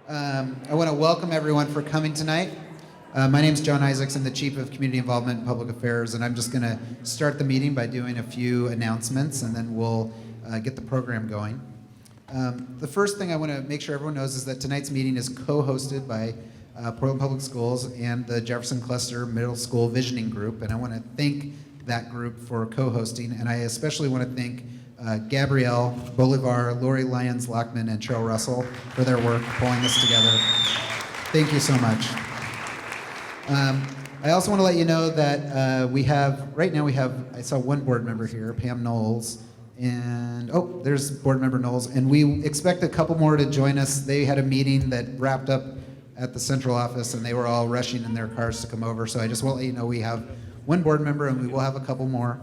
I want to welcome everyone for coming tonight. My name is John Isaacs. I'm the Chief of Community Involvement and Public Affairs, and I'm just going to start the meeting by doing a few announcements, and then we'll get the program going. The first thing I want to make sure everyone knows is that tonight's meeting is co-hosted by Portland Public Schools and the Jefferson Cluster Middle School Visioning Group, and I want to thank that group for co-hosting, and I especially want to thank Gabrielle Bolivar, Lori Lyons Lockman, and Cheryl Russell for their work pulling this together. Thank you so much. I also want to let you know that right now I saw one board member here, Pam Knowles, and there's board member Knowles, and we expect a couple more to join us. They had a meeting that wrapped up at the central office, and they were all rushing in their cars to come over, so I just want to let you know we have one board member, and we will have a couple more.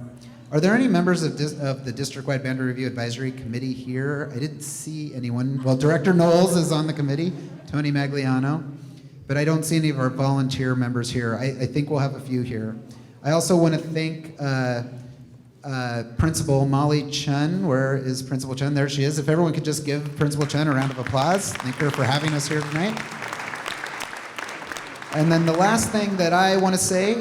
Are there any members of the District-Wide Boundary Review Advisory Committee here? I didn't see anyone. Well, Director Knowles is on the committee, Tony Magliano, but I don't see any of our volunteer members here. I think we'll have a few here. I also want to thank Principal Molly Chun. Where is Principal Chun? There she is. If everyone could just give Principal Chun a round of applause. Thank her for having us here tonight. And then the last thing that I want to say,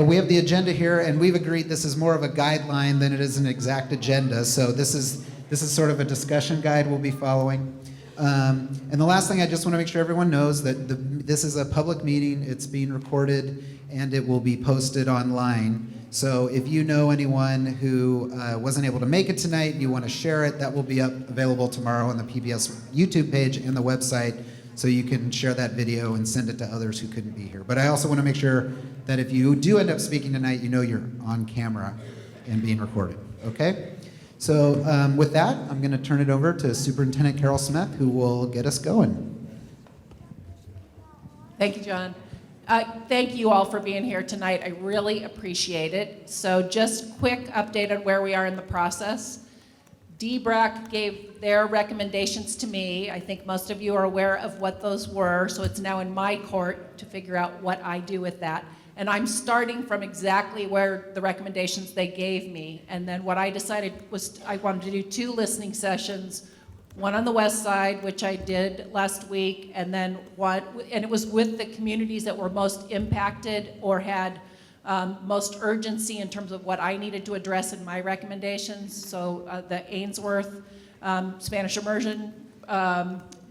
we have the agenda here, and we've agreed this is more of a guideline than it is an exact agenda. So this is sort of a discussion guide we'll be following. And the last thing I just want to make sure everyone knows that this is a public meeting. It's being recorded, and it will be posted online. So if you know anyone who wasn't able to make it tonight and you want to share it, that will be available tomorrow on the PBS YouTube page and the website. So you can share that video and send it to others who couldn't be here. But I also want to make sure that if you do end up speaking tonight, you know you're on camera and being recorded, okay? So with that, I'm going to turn it over to Superintendent Carol Smith, who will get us going. Thank you, John. Thank you all for being here tonight. I really appreciate it. So just quick update on where we are in the process. DBRAC gave their recommendations to me. I think most of you are aware of what those were, so it's now in my court to figure out what I do with that. And I'm starting from exactly where the recommendations they gave me. And then what I decided was I wanted to do 2 listening sessions, one on the west side, which I did last week, and then and it was with the communities that were most impacted or had most urgency in terms of what I needed to address in my recommendations. So the Ainsworth Spanish immersion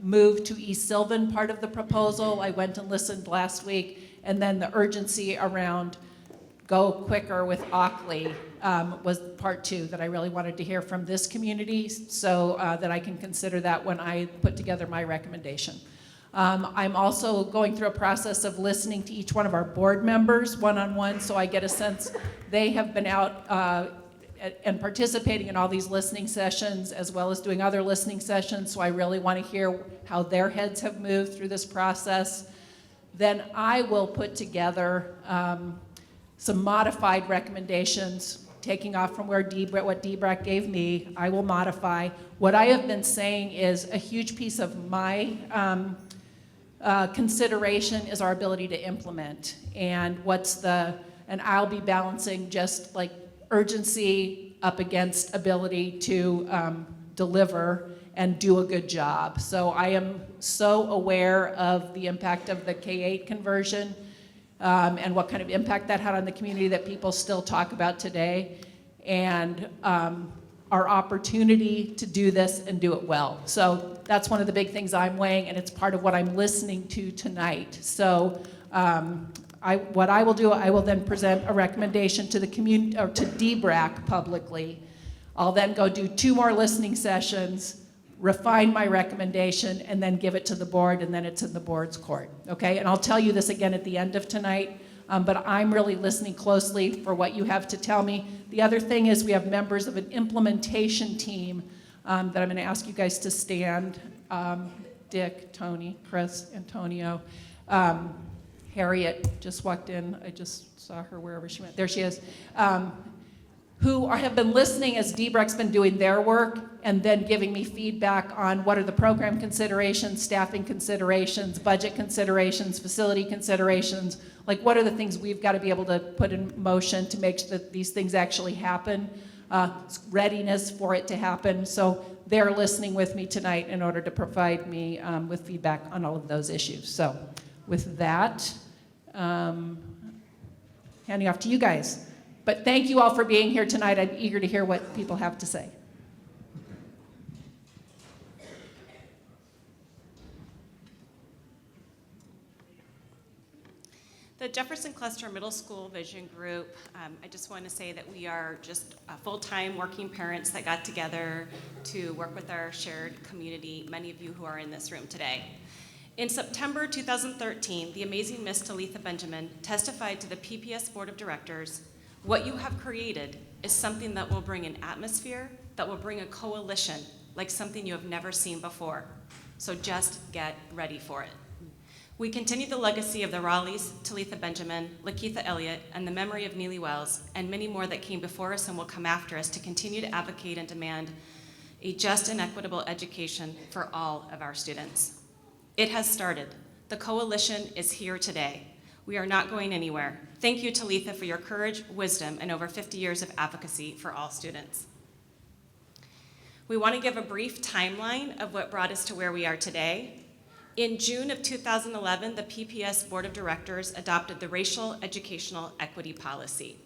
move to East Sylvan part of the proposal. I went and listened last week, and then the urgency around go quicker with Ockley was part 2 that I really wanted to hear from this community so that I can consider that when I put together my recommendation. I'm also going through a process of listening to each one of our board members one-on-one, so I get a sense they have been out and participating in all these listening sessions as well as doing other listening sessions, so I really want to hear how their heads have moved through this process. Then I will put together some modified recommendations, taking off from what DBRAC gave me. I will modify. What I have been saying is a huge piece of my consideration is our ability to implement, and and I'll be balancing just like urgency up against ability to deliver and do a good job. So I am so aware of the impact of the K-8 conversion and what kind of impact that had on the community that people still talk about today, and our opportunity to do this and do it well. So that's one of the big things I'm weighing, and it's part of what I'm listening to tonight. So what I will do, I will then present a recommendation to the community, or to DBRAC publicly. I'll then go do 2 more listening sessions, refine my recommendation, and then give it to the board, and then it's in the board's court, okay? And I'll tell you this again at the end of tonight, but I'm really listening closely for what you have to tell me. The other thing is we have members of an implementation team that I'm going to ask you guys to stand. Dick, Tony, Chris, Antonio. Harriet just walked in. I just saw her wherever she went. There she is. Who have been listening as DBRAC's been doing their work and then giving me feedback on what are the program considerations, staffing considerations, budget considerations, facility considerations, like what are the things we've got to be able to put in motion to make sure that these things actually happen. readiness for it to happen. So they're listening with me tonight in order to provide me with feedback on all of those issues. So with that, handing off to you guys. But thank you all for being here tonight. I'm eager to hear what people have to say. The Jefferson Cluster Middle School Vision Group, I just want to say that we are just full-time working parents that got together to work with our shared community, many of you who are in this room today. In September 2013, the amazing Miss Talitha Benjamin testified to the PPS Board of Directors, "What you have created is something that will bring an atmosphere, that will bring a coalition, like something you have never seen before. So just get ready for it." We continue the legacy of the Raleighs, Talitha Benjamin, Lakeitha Elliott, and the memory of Neely Wells, and many more that came before us and will come after us to continue to advocate and demand a just and equitable education for all of our students. It has started. The coalition is here today. We are not going anywhere. Thank you, Talitha, for your courage, wisdom, and over 50 years of advocacy for all students. We want to give a brief timeline of what brought us to where we are today. In June of 2011, the PPS Board of Directors adopted the Racial Educational Equity Policy.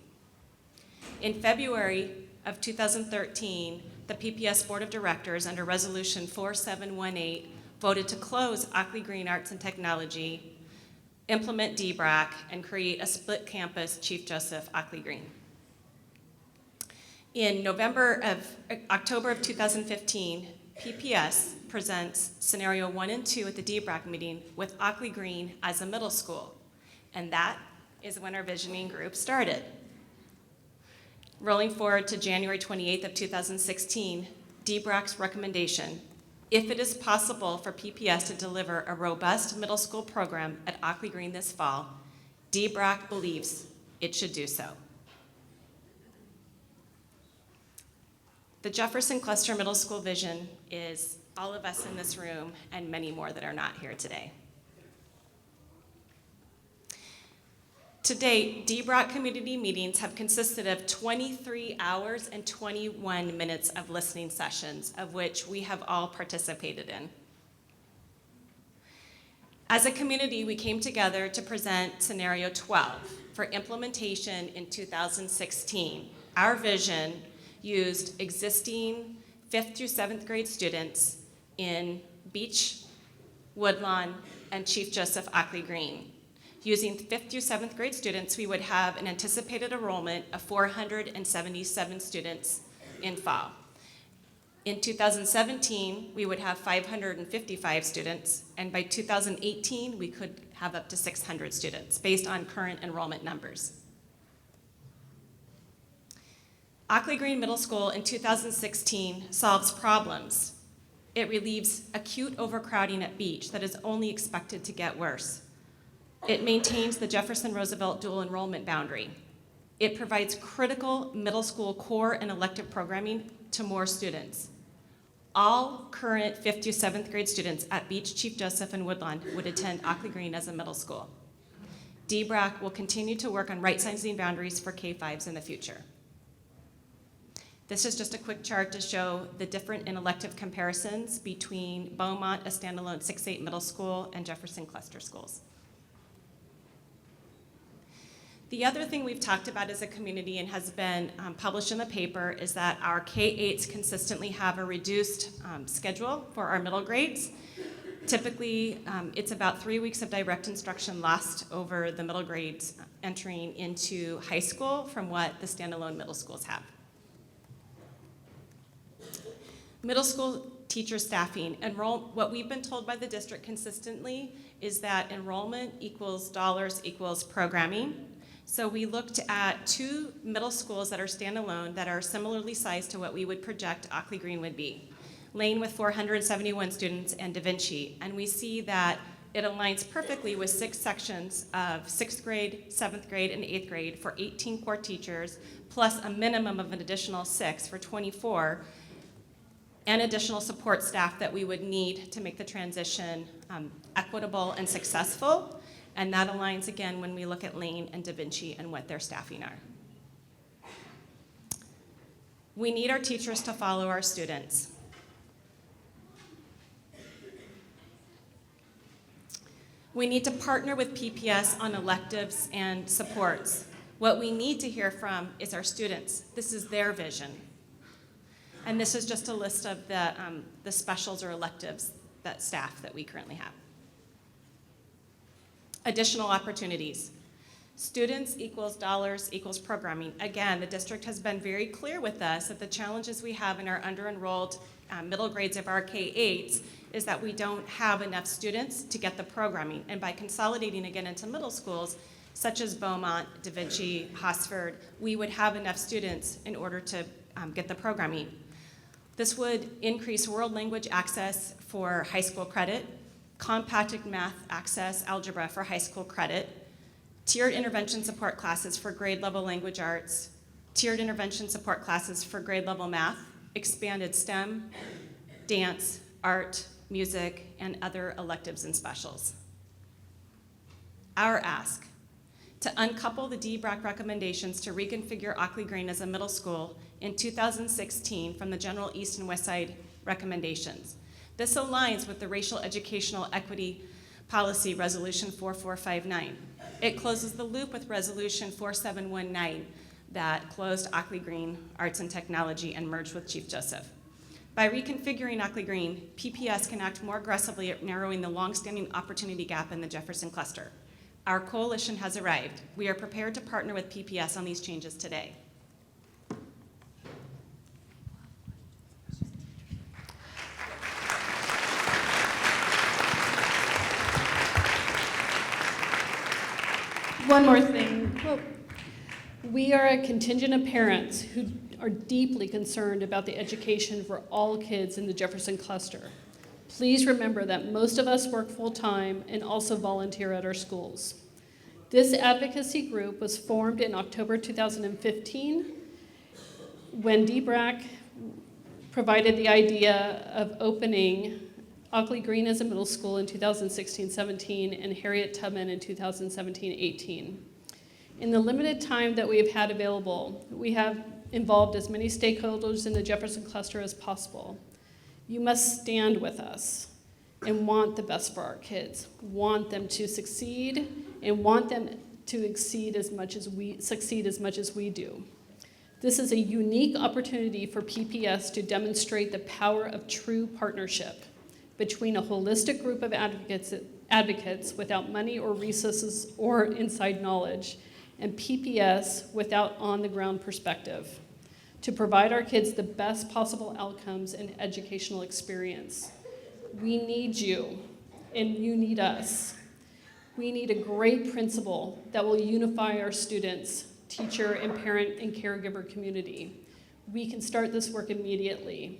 In February of 2013, the PPS Board of Directors, under Resolution 4718, voted to close Ockley Green Arts and Technology, implement DBRAC, and create a split campus Chief Joseph Ockley Green. In October of 2015, PPS presents scenario 1 and 2 at the DBRAC meeting with Ockley Green as a middle school. And that is when our visioning group started. Rolling forward to January 28th of 2016, DBRAC's recommendation: if it is possible for PPS to deliver a robust middle school program at Ockley Green this fall, DBRAC believes it should do so. The Jefferson Cluster Middle School vision is all of us in this room and many more that are not here today. To date, DBRAC community meetings have consisted of 23 hours and 21 minutes of listening sessions, of which we have all participated in. As a community, we came together to present scenario 12 for implementation in 2016. Our vision used existing 5th through 7th grade students in Beach, Woodlawn, and Chief Joseph Ockley Green. Using 5th through 7th grade students, we would have an anticipated enrollment of 477 students in fall. In 2017, we would have 555 students, and by 2018, we could have up to 600 students based on current enrollment numbers. Ockley Green Middle School in 2016 solves problems. It relieves acute overcrowding at Beach that is only expected to get worse. It maintains the Jefferson Roosevelt dual enrollment boundary. It provides critical middle school core and elective programming to more students. All current 5th through 7th grade students at Beach, Chief Joseph, and Woodlawn would attend Ockley Green as a middle school. DBRAC will continue to work on right-sizing boundaries for K-5s in the future. This is just a quick chart to show the different and elective comparisons between Beaumont, a standalone 6-8 middle school, and Jefferson cluster schools. The other thing we've talked about as a community and has been published in the paper is that our K-8s consistently have a reduced schedule for our middle grades. Typically, it's about 3 weeks of direct instruction lost over the middle grades entering into high school from what the standalone middle schools have. Middle school teacher staffing. What we've been told by the district consistently is that enrollment equals dollars equals programming. So we looked at 2 middle schools that are standalone that are similarly sized to what we would project Ockley Green would be. Lane with 471 students and Da Vinci. And we see that it aligns perfectly with 6 sections of 6th grade, 7th grade, and 8th grade for 18 core teachers, plus a minimum of an additional 6 for 24, and additional support staff that we would need to make the transition equitable and successful. And that aligns again when we look at Lane and Da Vinci and what their staffing are. We need our teachers to follow our students. We need to partner with PPS on electives and supports. What we need to hear from is our students. This is their vision. And this is just a list of the specials or electives that staff that we currently have. Additional opportunities. Students equals dollars equals programming. Again, the district has been very clear with us that the challenges we have in our under-enrolled middle grades of our K-8s is that we don't have enough students to get the programming. And by consolidating again into middle schools, such as Beaumont, Da Vinci, Hosford, we would have enough students in order to get the programming. This would increase world language access for high school credit, compacted math access, algebra for high school credit, tiered intervention support classes for grade level language arts, tiered intervention support classes for grade level math, expanded STEM, dance, art, music, and other electives and specials. Our ask, to uncouple the DBRAC recommendations to reconfigure Ockley Green as a middle school in 2016 from the general East and West Side recommendations. This aligns with the Racial Educational Equity Policy Resolution 4459. It closes the loop with Resolution 4719 that closed Ockley Green Arts and Technology and merged with Chief Joseph. By reconfiguring Ockley Green, PPS can act more aggressively at narrowing the longstanding opportunity gap in the Jefferson cluster. Our coalition has arrived. We are prepared to partner with PPS on these changes today. One more thing. We are a contingent of parents who are deeply concerned about the education for all kids in the Jefferson cluster. Please remember that most of us work full-time and also volunteer at our schools. This advocacy group was formed in October 2015 when DBRAC provided the idea of opening Ockley Green as a middle school in 2016-17 and Harriet Tubman in 2017-18. In the limited time that we have had available, we have involved as many stakeholders in the Jefferson cluster as possible. You must stand with us and want the best for our kids, want them to succeed, and want them to succeed as much as we do. This is a unique opportunity for PPS to demonstrate the power of true partnership between a holistic group of advocates without money or resources or inside knowledge, and PPS without on-the-ground perspective, to provide our kids the best possible outcomes and educational experience. We need you, and you need us. We need a great principal that will unify our students, teacher, and parent and caregiver community. We can start this work immediately.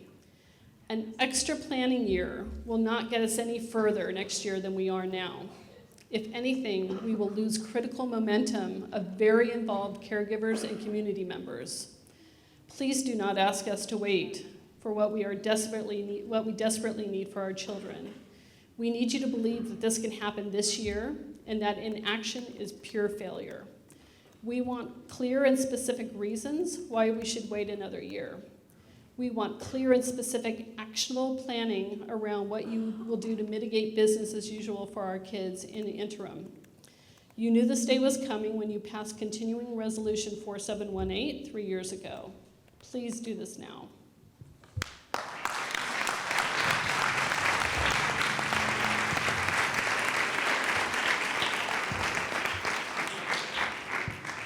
An extra planning year will not get us any further next year than we are now. If anything, we will lose critical momentum of very involved caregivers and community members. Please do not ask us to wait for what we desperately need for our children. We need you to believe that this can happen this year and that inaction is pure failure. We want clear and specific reasons why we should wait another year. We want clear and specific actionable planning around what you will do to mitigate business as usual for our kids in the interim. You knew this day was coming when you passed Continuing Resolution 4718 3 years ago. Please do this now.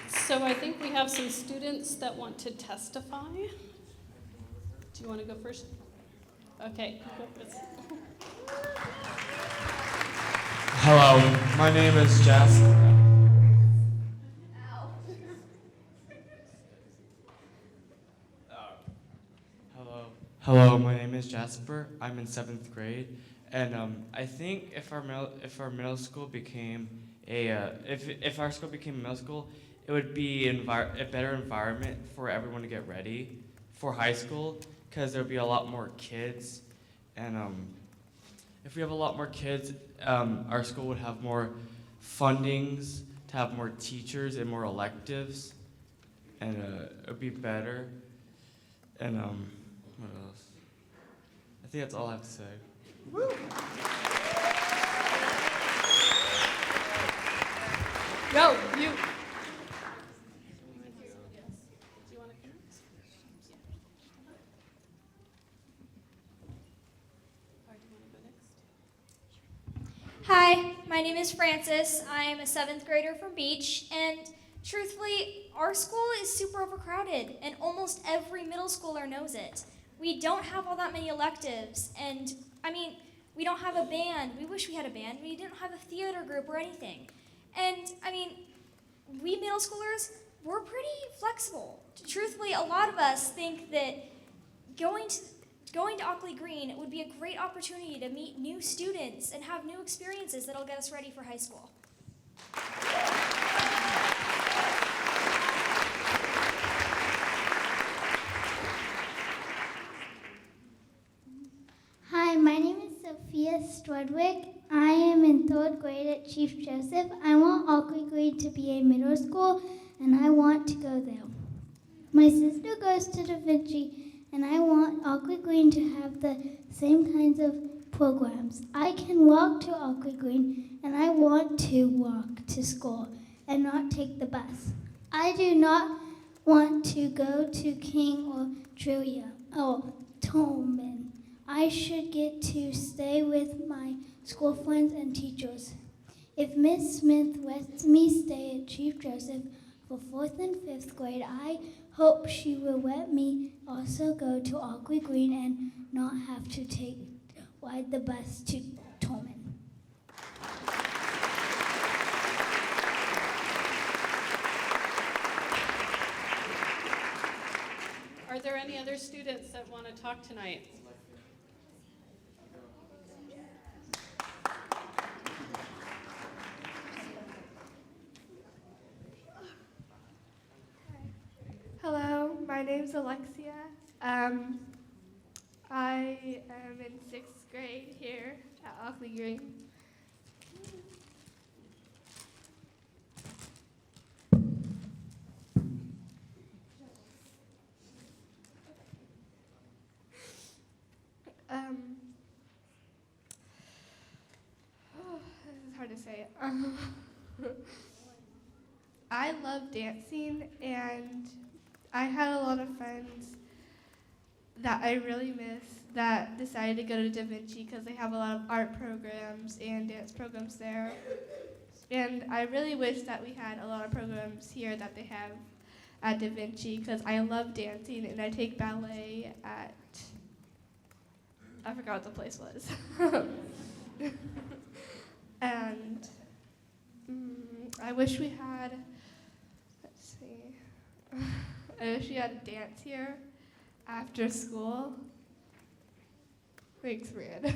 So I think we have some students that want to testify. Do you want to go first? Okay. Hello, my name is Jess. Hello, my name is Jasper. I'm in 7th grade, and I think if our middle school became if our school became a middle school, it would be a better environment for everyone to get ready for high school, because there would be a lot more kids, and if we have a lot more kids, our school would have more fundings to have more teachers and more electives, and it would be better. And what else? I think that's all I have to say. No, you. Hi, my name is Francis. I am a 7th grader from Beach, and truthfully, our school is super overcrowded, and almost every middle schooler knows it. We don't have all that many electives, and we don't have a band. We wish we had a band. We didn't have a theater group or anything. And we middle schoolers, we're pretty flexible. Truthfully, a lot of us think that going to Ockley Green would be a great opportunity to meet new students and have new experiences that'll get us ready for high school. Hi, my name is Sophia Strudwick. I am in 3rd grade at Chief Joseph. I want Ockley Green to be a middle school, and I want to go there. My sister goes to Da Vinci, and I want Ockley Green to have the same kinds of programs. I can walk to Ockley Green, and I want to walk to school and not take the bus. I do not want to go to King or Trillia or Tolman. I should get to stay with my school friends and teachers. If Miss Smith lets me stay at Chief Joseph for 4th and 5th grade, I hope she will let me also go to Ockley Green and not have to ride the bus to Tolman. Are there any other students that want to talk tonight? Hello, my name's Alexia. I am in 6th grade here at Ockley Green. This is hard to say. I love dancing, and I had a lot of friends that I really miss that decided to go to Da Vinci because they have a lot of art programs and dance programs there. And I really wish that we had a lot of programs here that they have at Da Vinci because I love dancing and I take ballet at, I forgot what the place was. And I wish we had, let's see, I wish we had a dance here after school. Thanks, Rand.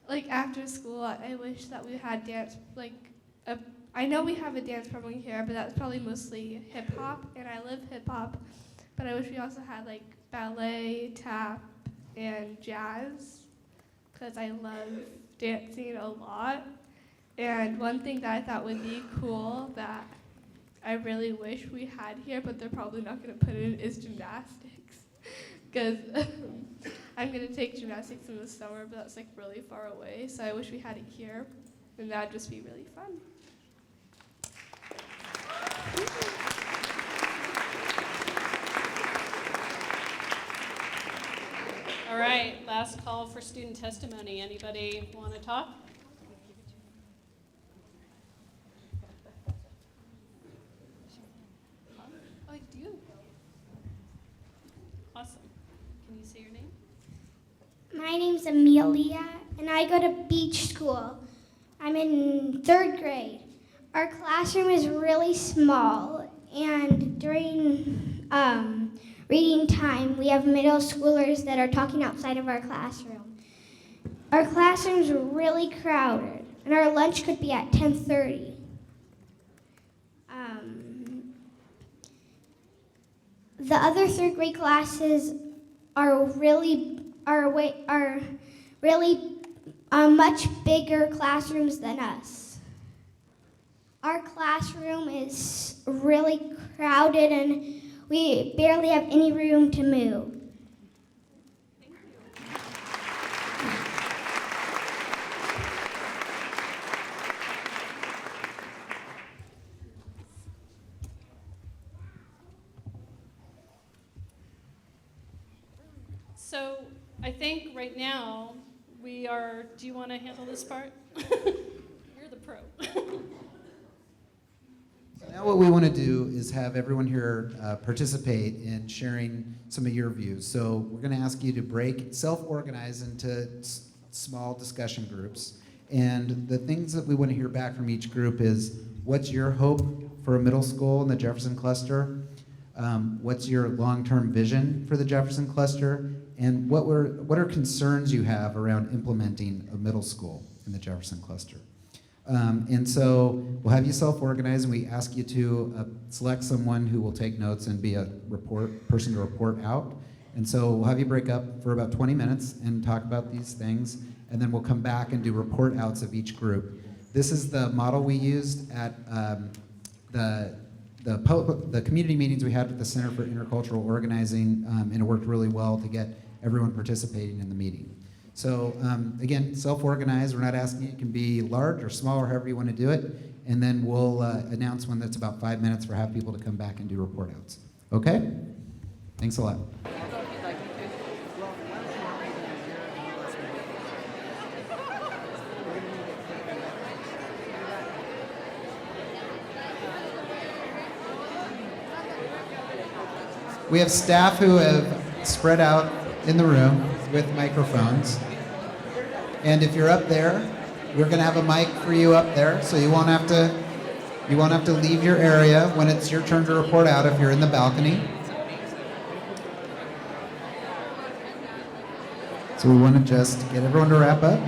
Like after school, I wish that we had dance, I know we have a dance program here, but that's probably mostly hip hop, and I live hip hop, but I wish we also had like ballet, tap, and jazz, because I love dancing a lot. And one thing that I thought would be cool that I really wish we had here, but they're probably not going to put it in, is gymnastics. Because I'm going to take gymnastics in the summer, but that's like really far away. So I wish we had it here, and that would just be really fun. All right, last call for student testimony. Anybody want to talk? I do. Awesome. Can you say your name? My name's Amelia, and I go to Beach School. I'm in 3rd grade. Our classroom is really small, and during reading time, we have middle schoolers that are talking outside of our classroom. Our classroom's really crowded, and our lunch could be at 10:30. The other 3rd grade classes are really much bigger classrooms than us. Our classroom is really crowded, and We barely have any room to move. So I think right now we are, do you want to handle this part? You're the pro. Now what we want to do is have everyone here participate in sharing some of your views. So we're going to ask you to self-organize into small discussion groups. And the things that we want to hear back from each group is, what's your hope for a middle school in the Jefferson cluster? What's your long-term vision for the Jefferson cluster? And what are concerns you have around implementing a middle school in the Jefferson cluster? And so we'll have you self-organize, and we ask you to select someone who will take notes and be a person to report out. And so we'll have you break up for about 20 minutes and talk about these things, and then we'll come back and do report outs of each group. This is the model we used at the community meetings we had with the Center for Intercultural Organizing, and it worked really well to get everyone participating in the meeting. So again, self-organize. We're not asking you. It can be large or small or however you want to do it. And then we'll announce one that's about 5 minutes for have people to come back and do report outs. Okay? Thanks a lot. We have staff who have spread out in the room with microphones. And if you're up there, we're going to have a mic for you up there, so you won't have to leave your area when it's your turn to report out if you're in the balcony. So we want to just get everyone to wrap up.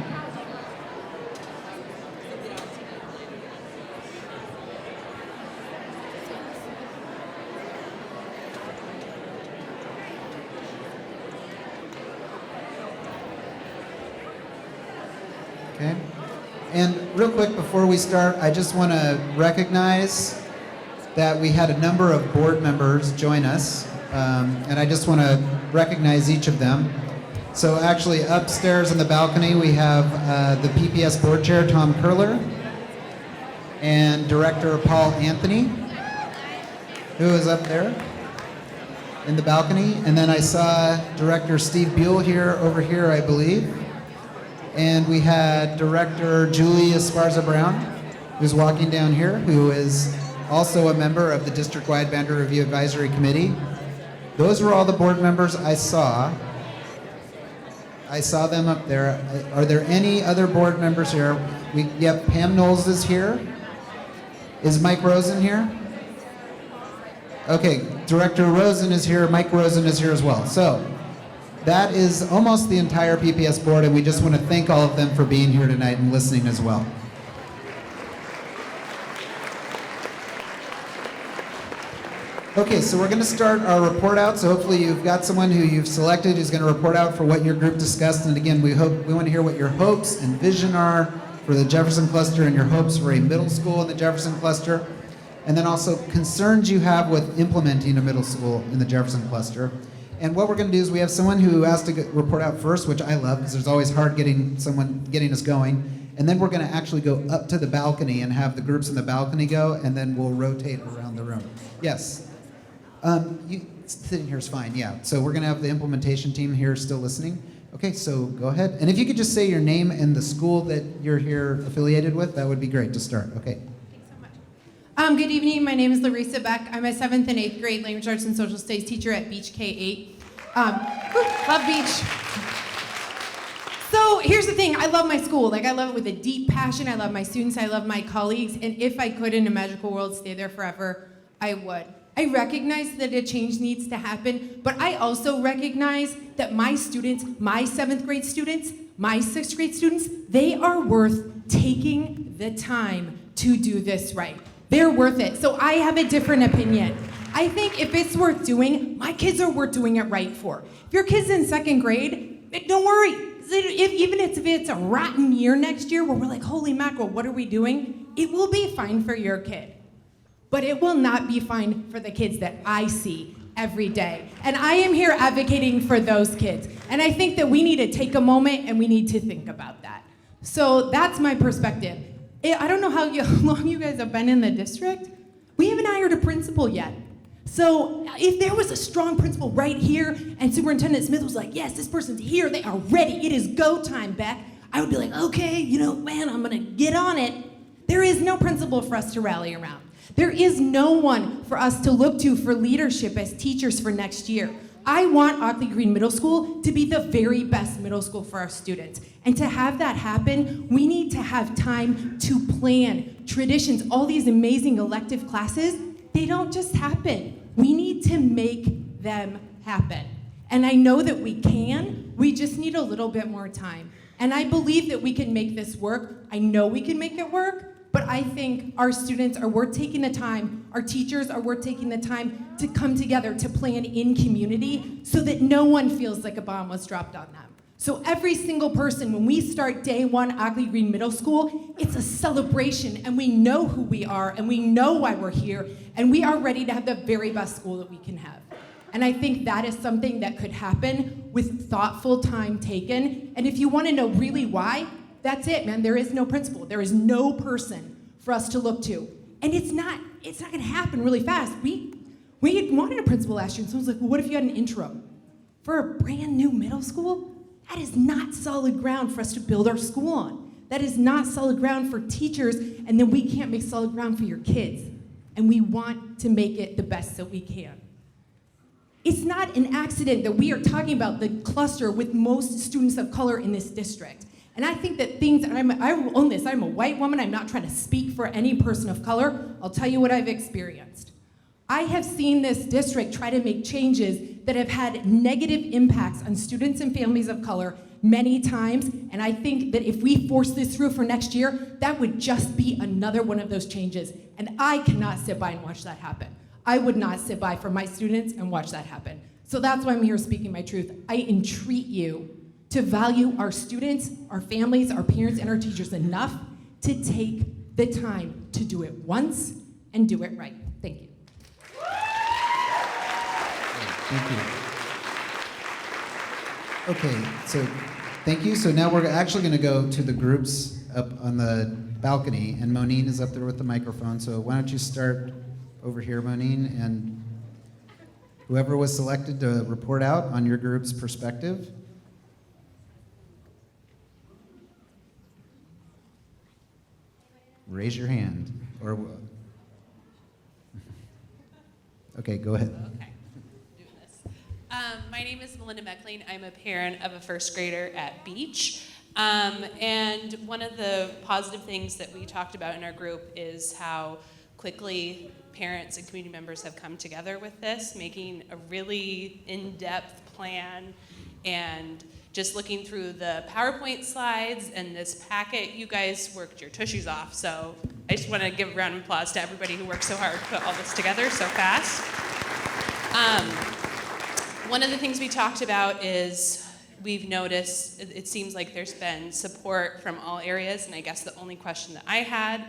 Okay. And real quick before we start, I just want to recognize that we had a number of board members join us, and I just want to recognize each of them. So actually upstairs in the balcony we have the PPS board chair, Tom Curler, and Director Paul Anthony, who is up there in the balcony. And then I saw Director Steve Buell over here, I believe. And we had Director Julie Esparza Brown, who's walking down here, who is also a member of the District-Wide Boundary Review Advisory Committee. Those were all the board members I saw. I saw them up there. Are there any other board members here? Yep, Pam Knowles is here. Is Mike Rosen here? Okay, Director Rosen is here. Mike Rosen is here as well. So that is almost the entire PPS board, and we just want to thank all of them for being here tonight and listening as well. Okay, so we're going to start our report out. So hopefully you've got someone who you've selected who's going to report out for what your group discussed. And again, we want to hear what your hopes and vision are for the Jefferson cluster and your hopes for a middle school in the Jefferson cluster. And then also concerns you have with implementing a middle school in the Jefferson cluster. And what we're going to do is we have someone who has to report out first, which I love because it's always hard getting us going. And then we're going to actually go up to the balcony and have the groups in the balcony go, and then we'll rotate around the room. Yes. You sitting here is fine, yeah. So we're going to have the implementation team here still listening. Okay, so go ahead. And if you could just say your name and the school that you're here affiliated with, that would be great to start. Okay. Thanks so much. Good evening. My name is Larissa Beck. I'm a 7th and 8th grade language arts and social studies teacher at Beach K-8. Love Beach. So here's the thing. I love my school. Like, I love it with a deep passion. I love my students. I love my colleagues. And if I could, in a magical world, stay there forever, I would. I recognize that a change needs to happen, but I also recognize that my students, my 7th grade students, my 6th grade students, they are worth taking the time to do this right. They're worth it. So I have a different opinion. I think if it's worth doing, my kids are worth doing it right for. If your kid's in 2nd grade, don't worry. Even if it's a rotten year next year where we're like, holy mackerel, what are we doing? It will be fine for your kid. But it will not be fine for the kids that I see every day. And I am here advocating for those kids. And I think that we need to take a moment and we need to think about that. So that's my perspective. I don't know how long you guys have been in the district. We haven't hired a principal yet. So if there was a strong principal right here and Superintendent Smith was like, yes, this person's here, they are ready, it is go time, Beck, I would be like, okay, man, I'm gonna get on it. There is no principal for us to rally around. There is no one for us to look to for leadership as teachers for next year. I want Ockley Green Middle School to be the very best middle school for our students. And to have that happen, we need to have time to plan traditions. All these amazing elective classes, they don't just happen. We need to make them happen. And I know that we can, we just need a little bit more time. And I believe that we can make this work. I know we can make it work. But I think our students are worth taking the time, our teachers are worth taking the time to come together to plan in community so that no one feels like a bomb was dropped on them. So every single person, when we start day one Ockley Green Middle School, it's a celebration and we know who we are and we know why we're here and we are ready to have the very best school that we can have. And I think that is something that could happen with thoughtful time taken. And if you want to know really why, that's it, man. There is no principal. There is no person for us to look to. And it's not gonna happen really fast. We had wanted a principal last year, and someone's like, well, what if you had an interim? For a brand new middle school? That is not solid ground for us to build our school on. That is not solid ground for teachers, and then we can't make solid ground for your kids. And we want to make it the best that we can. It's not an accident that we are talking about the cluster with most students of color in this district. And I think that I will own this, I'm a white woman, I'm not trying to speak for any person of color. I'll tell you what I've experienced. I have seen this district try to make changes that have had negative impacts on students and families of color many times, and I think that if we force this through for next year, that would just be another one of those changes. And I cannot sit by and watch that happen. I would not sit by for my students and watch that happen. So that's why I'm here speaking my truth. I entreat you to value our students, our families, our parents, and our teachers enough to take the time to do it once and do it right. Thank you. Thank you. Okay, so thank you. So now we're actually going to go to the groups up on the balcony, and Monine is up there with the microphone. So why don't you start over here, Monine, and whoever was selected to report out on your group's perspective. Raise your hand, or okay, go ahead. Okay, doing this. My name is Melinda Meckling. I'm a parent of a first grader at Beach. And one of the positive things that we talked about in our group is how quickly parents and community members have come together with this, making a really in-depth plan and just looking through the PowerPoint slides and this packet, you guys worked your tushies off. So I just want to give a round of applause to everybody who worked so hard to put all this together so fast. One of the things we talked about is we've noticed, it seems like there's been support from all areas, and I guess the only question that I had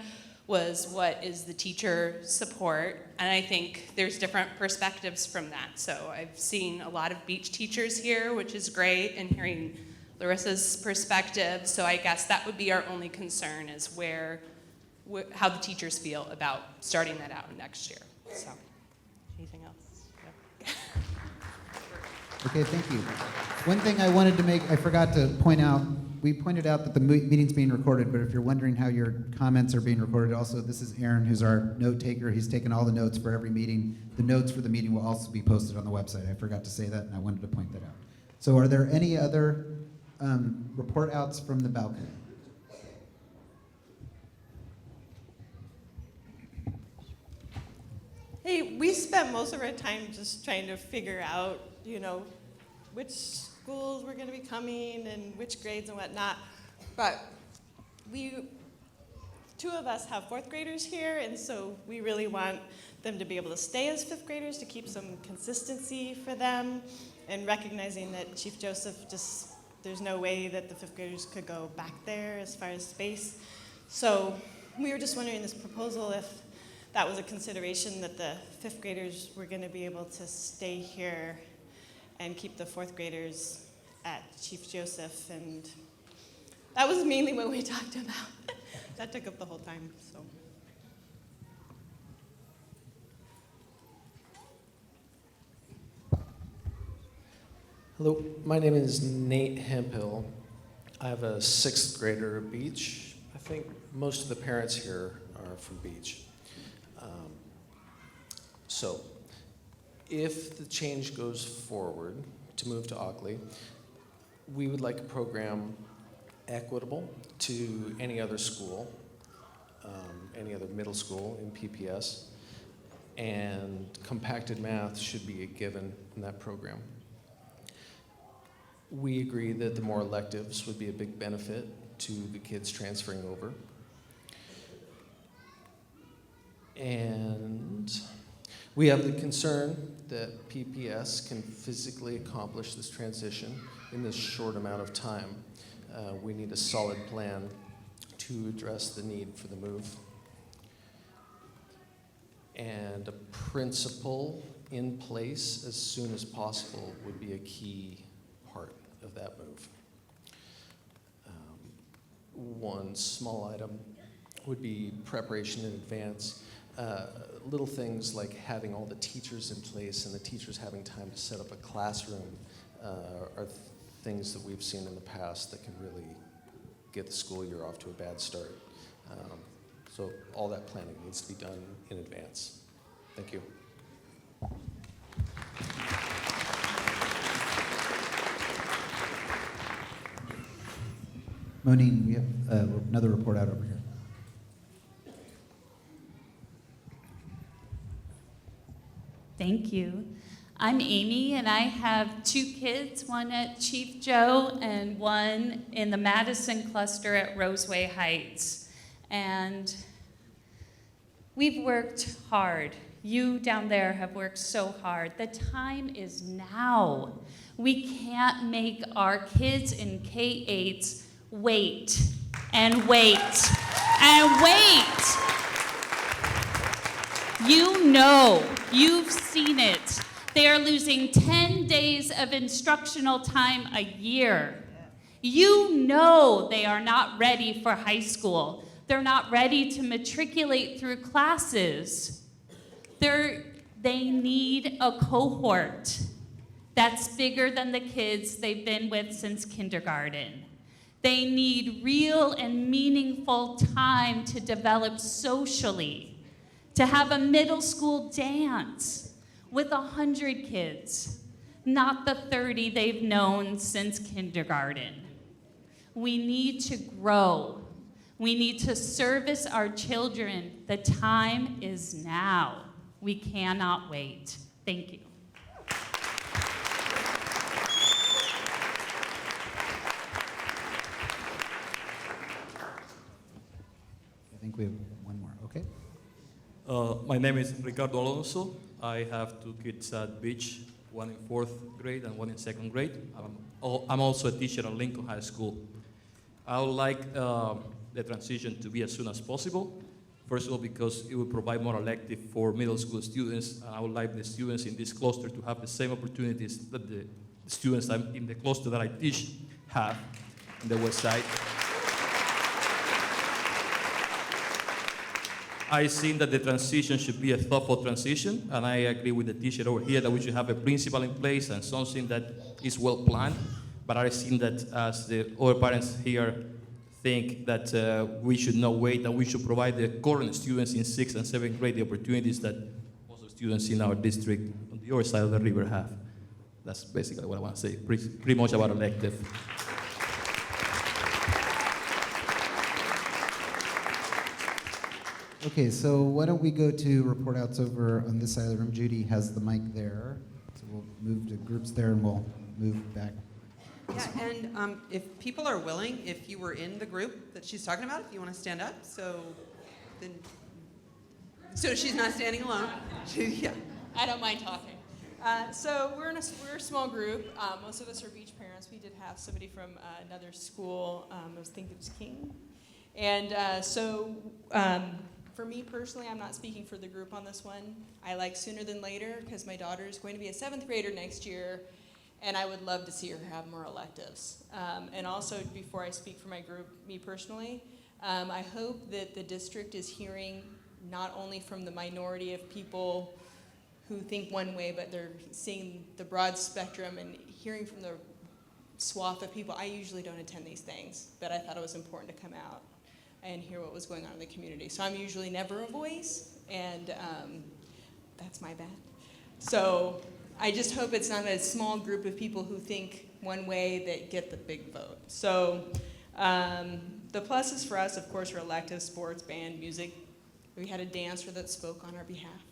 was what is the teacher support? And I think there's different perspectives from that. So I've seen a lot of Beach teachers here, which is great, and hearing Larissa's perspective. So I guess that would be our only concern is how the teachers feel about starting that out next year. So, anything else? Yep. Okay, thank you. One thing I wanted to I forgot to point out, we pointed out that the meeting's being recorded, but if you're wondering how your comments are being recorded, also this is Aaron, who's our note taker. He's taken all the notes for every meeting. The notes for the meeting will also be posted on the website. I forgot to say that, and I wanted to point that out. So are there any other report outs from the balcony? Hey, we spent most of our time just trying to figure out, which schools were going to be coming and which grades and whatnot. But two of us have fourth graders here, and so we really want them to be able to stay as fifth graders to keep some consistency for them, and recognizing that Chief Joseph there's no way that the fifth graders could go back there as far as space. So we were just wondering this proposal if that was a consideration that the 5th graders were going to be able to stay here and keep the 4th graders at Chief Joseph, and that was mainly what we talked about. That took up the whole time, so. Hello, my name is Nate Hemphill. I have a 6th grader at Beach. I think most of the parents here are from Beach. So, if the change goes forward to move to Ockley, we would like a program equitable to any other school, any other middle school in PPS, and compacted math should be a given in that program. We agree that the more electives would be a big benefit to the kids transferring over. And we have the concern that PPS can physically accomplish this transition in this short amount of time. We need a solid plan to address the need for the move. And a principal in place as soon as possible would be a key part of that move. One small item would be preparation in advance. Little things like having all the teachers in place and the teachers having time to set up a classroom are things that we've seen in the past that can really get the school year off to a bad start. So all that planning needs to be done in advance. Thank you. Monine, we have another report out over here. Thank you. I'm Amy, and I have 2 kids, one at Chief Joe and one in the Madison cluster at Roseway Heights. And we've worked hard. You down there have worked so hard. The time is now. We can't make our kids in K-8s wait and wait and wait. You know, you've seen it. They are losing 10 days of instructional time a year. You know they are not ready for high school. They're not ready to matriculate through classes. They need a cohort that's bigger than the kids they've been with since kindergarten. They need real and meaningful time to develop socially, to have a middle school dance with 100 kids, not the 30 they've known since kindergarten. We need to grow. We need to service our children. The time is now. We cannot wait. Thank you. I think we have one more, okay? My name is Ricardo Alonso. I have 2 kids at Beach, one in 4th grade and one in 2nd grade. I'm also a teacher at Lincoln High School. I would like the transition to be as soon as possible. First of all, because it will provide more elective for middle school students. I would like the students in this cluster to have the same opportunities that the students in the cluster that I teach have in the west side. I think that the transition should be a thoughtful transition, and I agree with the teacher over here that we should have a principal in place and something that is well planned. But I think that as the other parents here think that we should not wait and we should provide the current students in 6th and 7th grade the opportunities that most of the students in our district on the other side of the river have. That's basically what I want to say, pretty much about elective. Okay, so why don't we go to report outs over on this side of the room. Judy has the mic there. So we'll move to groups there and we'll move back. Yeah, and if people are willing, if you were in the group that she's talking about, if you want to stand up, so she's not standing alone. Yeah. I don't mind talking. So we're a small group. Most of us are Beach parents. We did have somebody from another school. I was thinking it was King. And For me personally, I'm not speaking for the group on this one. I like sooner than later because my daughter is going to be a 7th grader next year, and I would love to see her have more electives. And also, before I speak for my group, me personally, I hope that the district is hearing not only from the minority of people who think one way, but they're seeing the broad spectrum and hearing from the swath of people. I usually don't attend these things, but I thought it was important to come out and hear what was going on in the community. So I'm usually never a voice, and that's my bad. So I just hope it's not a small group of people who think one way that get the big vote. So the pluses for us, of course, are elective, sports, band, music. We had a dancer that spoke on our behalf.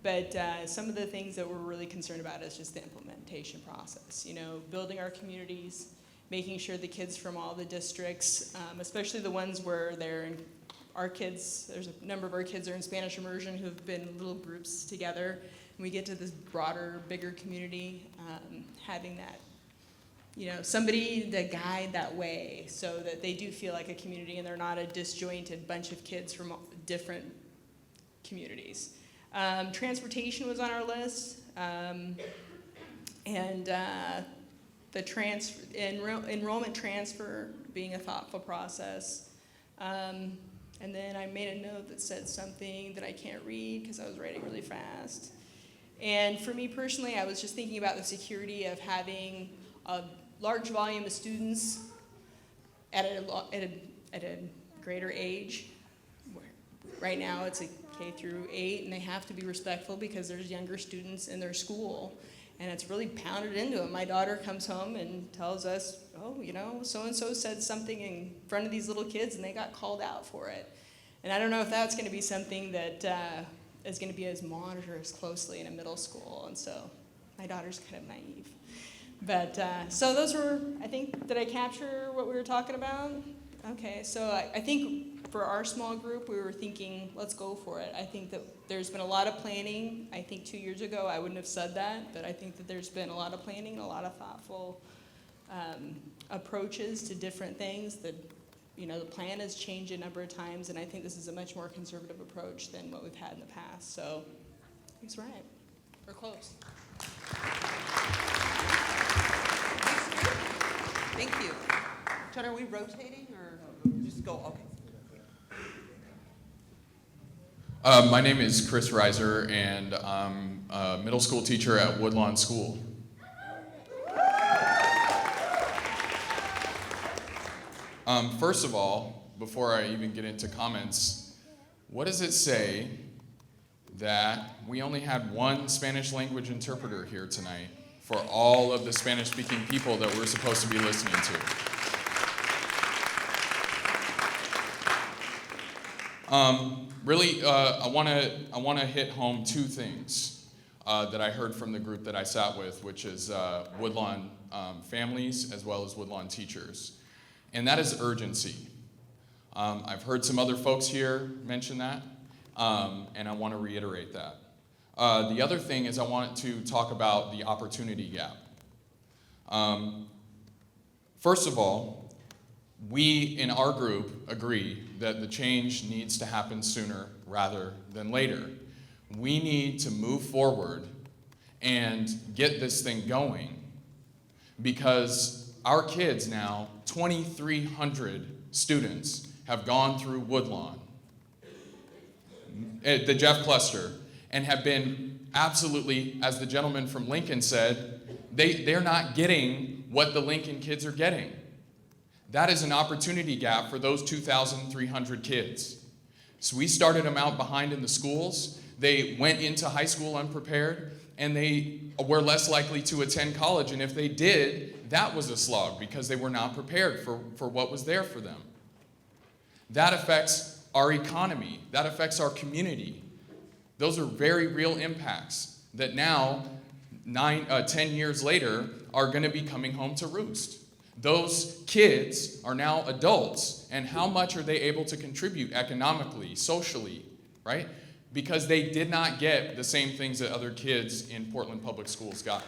But some of the things that we're really concerned about is just the implementation process. You know, building our communities, making sure the kids from all the districts, especially the ones where they're in, our kids, there's a number of our kids are in Spanish immersion who've been in little groups together. And we get to this broader, bigger community, having that, you know, somebody to guide that way so that they do feel like a community and they're not a disjointed bunch of kids from different communities. Transportation was on our list, and the enrollment transfer being a thoughtful process. And then I made a note that said something that I can't read because I was writing really fast. And for me personally, I was just thinking about the security of having a large volume of students at a greater age. Right now it's a K through 8, and they have to be respectful because there's younger students in their school, and it's really pounded into them. My daughter comes home and tells us, oh, you know, so-and-so said something in front of these little kids, and they got called out for it. And I don't know if that's going to be something that is going to be as monitored as closely in a middle school, and so my daughter's kind of naive. But so those were, I think, did I capture what we were talking about? Okay, so I think for our small group, we were thinking, let's go for it. I think that there's been a lot of planning. I think 2 years ago, I wouldn't have said that, but I think that there's been a lot of planning and a lot of thoughtful approaches to different things. That, you know, the plan has changed a number of times, and I think this is a much more conservative approach than what we've had in the past. So he's right. We're close. Thank you. John, are we rotating or just go? Okay. My name is Chris Reiser, and I'm a middle school teacher at Woodlawn School. First of all, before I even get into comments, what does it say that we only had one Spanish language interpreter here tonight for all of the Spanish-speaking people that we're supposed to be listening to? Really, I want to hit home two things that I heard from the group that I sat with, which is Woodlawn families as well as Woodlawn teachers, and that is urgency. I've heard some other folks here mention that, and I want to reiterate that. The other thing is I want to talk about the opportunity gap. First of all, we in our group agree that the change needs to happen sooner rather than later. We need to move forward and get this thing going because our kids now, 2,300 students, have gone through Woodlawn, the Jeff Cluster, and have been absolutely, as the gentleman from Lincoln said, they're not getting what the Lincoln kids are getting. That is an opportunity gap for those 2,300 kids. So we started them out behind in the schools. They went into high school unprepared, and they were less likely to attend college. And if they did, that was a slog because they were not prepared for what was there for them. That affects our economy. That affects our community. Those are very real impacts that now, 10 years later, are going to be coming home to roost. Those kids are now adults, and how much are they able to contribute economically, socially, right? Because they did not get the same things that other kids in Portland Public Schools got.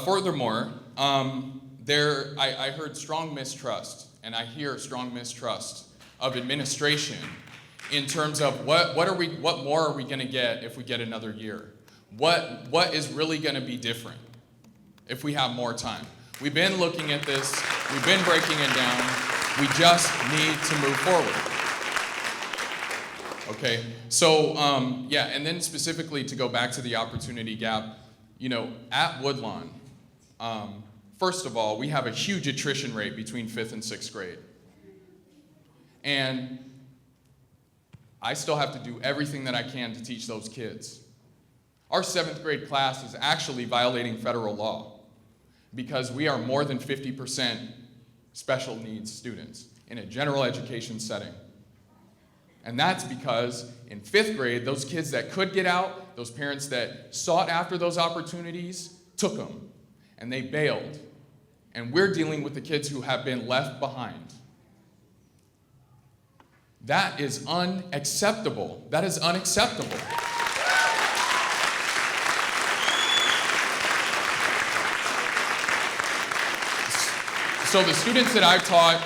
Furthermore, I heard strong mistrust, and I hear strong mistrust of administration in terms of what more are we going to get if we get another year? What is really going to be different if we have more time? We've been looking at this, we've been breaking it down, we just need to move forward. Okay, so yeah, and then specifically to go back to the opportunity gap, you know, at Woodlawn, first of all, we have a huge attrition rate between 5th and 6th grade. And I still have to do everything that I can to teach those kids. Our 7th grade class is actually violating federal law because we are more than 50% special needs students in a general education setting. And that's because in 5th grade, those kids that could get out, those parents that sought after those opportunities, took them, and they bailed. And we're dealing with the kids who have been left behind. That is unacceptable. That is unacceptable. So the students that I've taught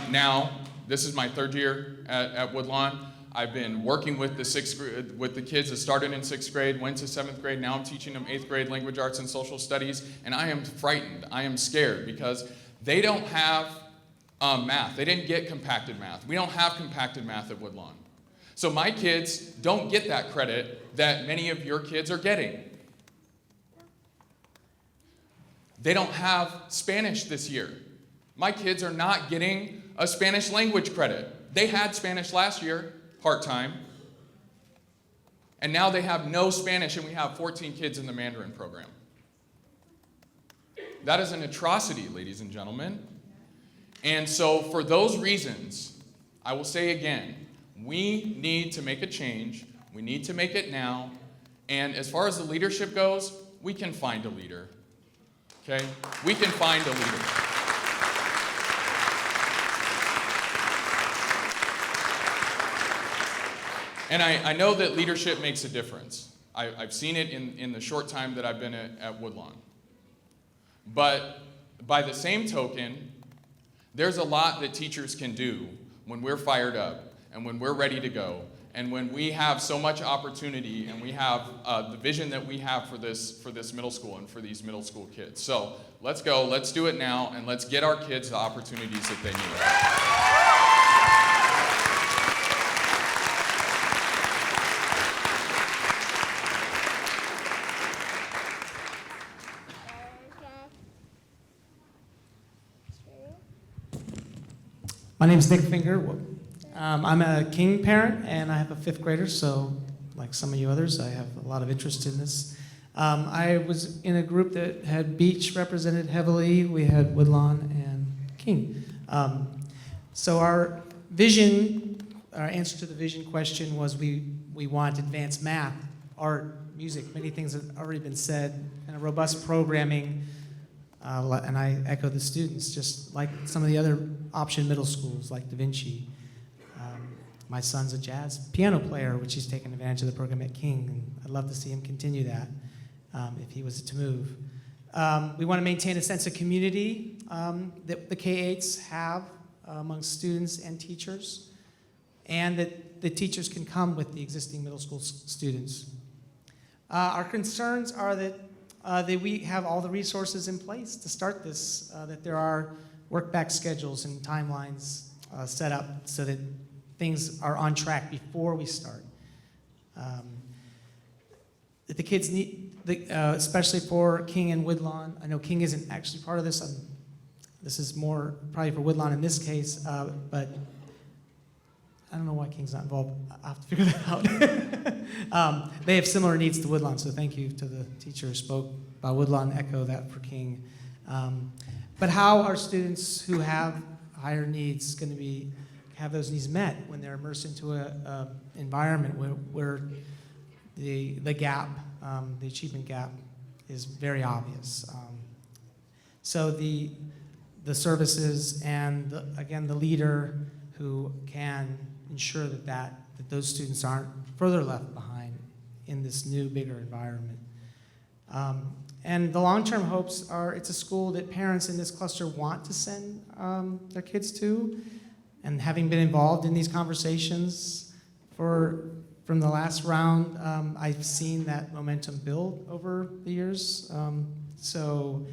now, this is my 3rd year at Woodlawn. I've been working with the kids that started in 6th grade, went to 7th grade. Now I'm teaching them 8th grade language arts and social studies, and I am frightened. I am scared because they don't have math. They didn't get compacted math. We don't have compacted math at Woodlawn. So my kids don't get that credit that many of your kids are getting. They don't have Spanish this year. My kids are not getting a Spanish language credit. They had Spanish last year, part-time. And now they have no Spanish, and we have 14 kids in the Mandarin program. That is an atrocity, ladies and gentlemen. And so for those reasons, I will say again, we need to make a change. We need to make it now. And as far as the leadership goes, we can find a leader. Okay? We can find a leader. And I know that leadership makes a difference. I've seen it in the short time that I've been at Woodlawn. But by the same token, there's a lot that teachers can do when we're fired up and when we're ready to go and when we have so much opportunity and we have the vision that we have for this middle school and for these middle school kids. So let's go, let's do it now, and let's get our kids the opportunities that they need. My name is Nick Finger. I'm a King parent, and I have a 5th grader, so like some of you others, I have a lot of interest in this. I was in a group that had Beach represented heavily. We had Woodlawn and King. So our answer to the vision question was we want advanced math, art, music, many things that have already been said, and a robust programming. And I echo the students, just like some of the other option middle schools like Da Vinci. My son's a jazz piano player, which he's taken advantage of the program at King, and I'd love to see him continue that if he was to move. We want to maintain a sense of community that the K-8s have among students and teachers, and that the teachers can come with the existing middle school students. Our concerns are that we have all the resources in place to start this, that there are work-back schedules and timelines set up so that things are on track before we start. That the kids need, especially for King and Woodlawn, I know King isn't actually part of this. This is more probably for Woodlawn in this case, but I don't know why King's not involved. I'll have to figure that out. They have similar needs to Woodlawn, so thank you to the teacher who spoke about Woodlawn, echo that for King. But how are students who have higher needs going to have those needs met when they're immersed into an environment where the gap, the achievement gap is very obvious? So the services and, again, the leader who can ensure that those students aren't further left behind in this new, bigger environment. And the long-term hopes are it's a school that parents in this cluster want to send their kids to. And having been involved in these conversations from the last round, I've seen that momentum build over the years. So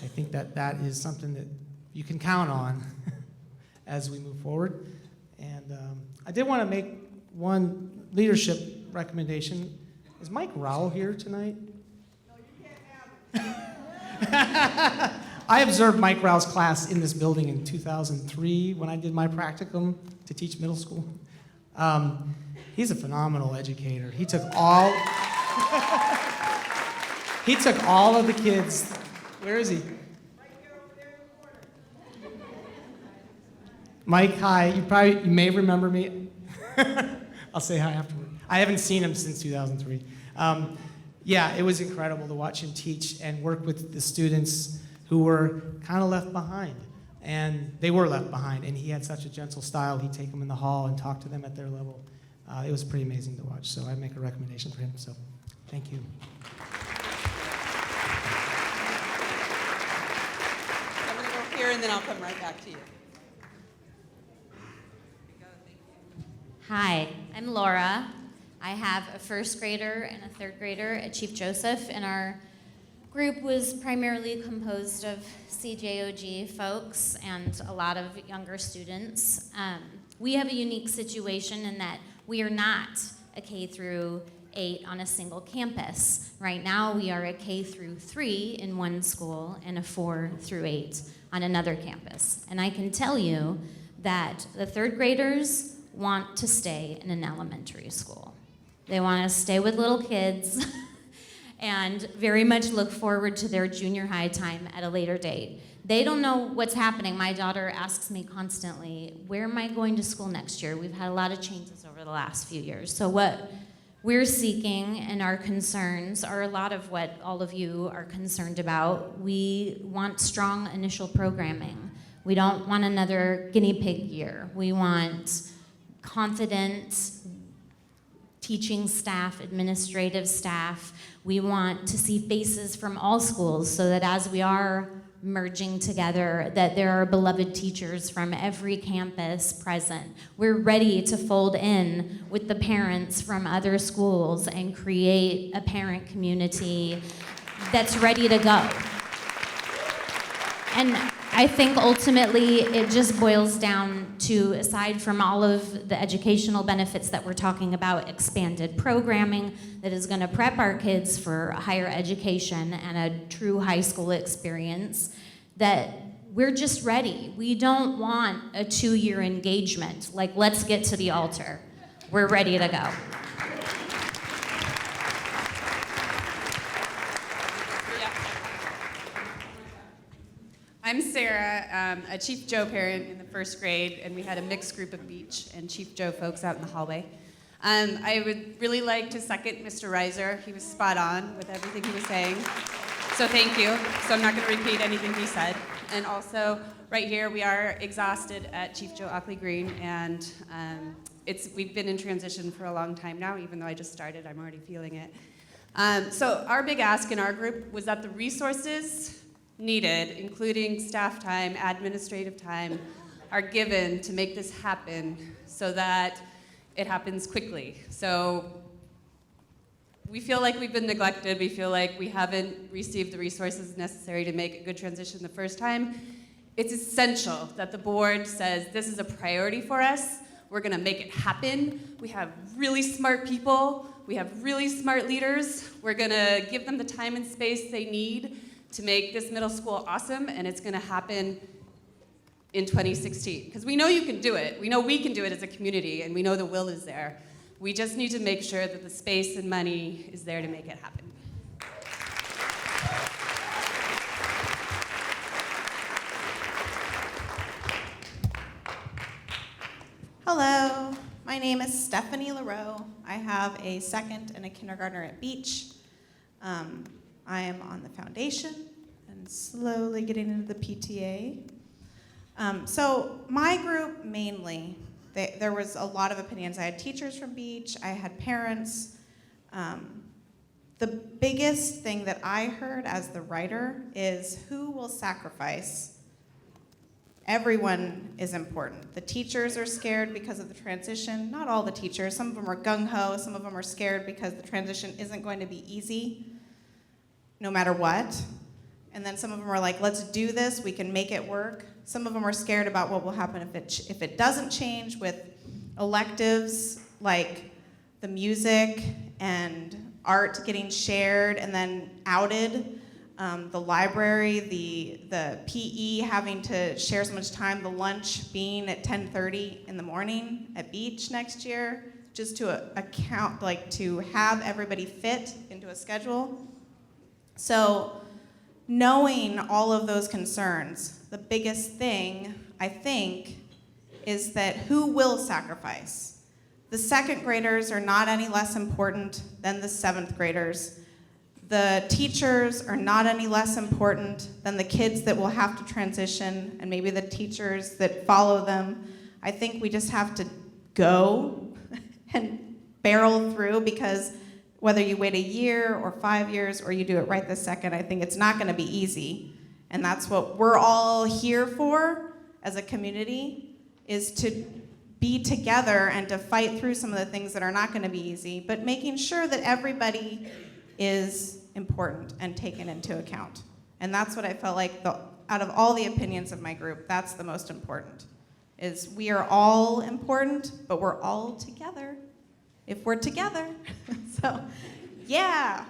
I think that is something that you can count on as we move forward. And I did want to make one leadership recommendation. Is Mike Rowell here tonight? I observed Mike Rowell's class in this building in 2003 when I did my practicum to teach middle school. He's a phenomenal educator. He took all of the kids. Where is he? Mike, hi. You may remember me. I'll say hi afterward. I haven't seen him since 2003. Yeah, it was incredible to watch him teach and work with the students who were kind of left behind. And they were left behind, and he had such a gentle style. He'd take them in the hall and talk to them at their level. It was pretty amazing to watch, so I'd make a recommendation for him. So, thank you. I'm going to go here, and then I'll come right back to you. Hi, I'm Laura. I have a first grader and a third grader at Chief Joseph, and our group was primarily composed of CJOG folks and a lot of younger students. We have a unique situation in that we are not a K through 8 on a single campus. Right now we are a K through 3 in one school and a 4 through 8 on another campus. And I can tell you that the third graders want to stay in an elementary school. They want to stay with little kids and very much look forward to their junior high time at a later date. They don't know what's happening. My daughter asks me constantly, where am I going to school next year? We've had a lot of changes over the last few years. So what we're seeking and our concerns are a lot of what all of you are concerned about. We want strong initial programming. We don't want another guinea pig year. We want confident teaching staff, administrative staff. We want to see faces from all schools so that as we are merging together, that there are beloved teachers from every campus present. We're ready to fold in with the parents from other schools and create a parent community that's ready to go. And I think ultimately it just boils down to, aside from all of the educational benefits that we're talking about, expanded programming that is going to prep our kids for higher education and a true high school experience, that we're just ready. We don't want a 2-year engagement, like let's get to the altar. We're ready to go. I'm Sarah, a Chief Joe parent in the first grade, and we had a mixed group of Beach and Chief Joe folks out in the hallway. I would really like to second Mr. Reiser. He was spot on with everything he was saying. So thank you. So I'm not going to repeat anything he said. And also, right here, we are exhausted at Chief Joe Ockley Green, and we've been in transition for a long time now. Even though I just started, I'm already feeling it. So our big ask in our group was that the resources needed, including staff time, administrative time, are given to make this happen so that it happens quickly. So we feel like we've been neglected. We feel like we haven't received the resources necessary to make a good transition the first time. It's essential that the board says this is a priority for us. We're gonna make it happen. We have really smart people. We have really smart leaders. We're gonna give them the time and space they need to make this middle school awesome, and it's gonna happen in 2016. Because we know you can do it. We know we can do it as a community, and we know the will is there. We just need to make sure that the space and money is there to make it happen. Hello, my name is Stephanie LaRoe. I have a second and a kindergartner at Beach. I am on the foundation and slowly getting into the PTA. So my group mainly, there was a lot of opinions. I had teachers from Beach, I had parents. The biggest thing that I heard as the writer is who will sacrifice. Everyone is important. The teachers are scared because of the transition. Not all the teachers. Some of them are gung-ho. Some of them are scared because the transition isn't going to be easy, no matter what. And then some of them are like, let's do this. We can make it work. Some of them are scared about what will happen if it doesn't change with electives like the music and art getting shared and then outed. The library, the PE having to share so much time, the lunch being at 10:30 in the morning at Beach next year, just to account, like to have everybody fit into a schedule. So knowing all of those concerns, the biggest thing, I think, is that who will sacrifice? The second graders are not any less important than the seventh graders. The teachers are not any less important than the kids that will have to transition and maybe the teachers that follow them. I think we just have to go and barrel through, because whether you wait a year or 5 years or you do it right this second, I think it's not going to be easy. And that's what we're all here for as a community, is to be together and to fight through some of the things that are not going to be easy, but making sure that everybody is important and taken into account. And that's what I felt like, out of all the opinions of my group, that's the most important, is we are all important, but we're all together if we're together. So, yeah.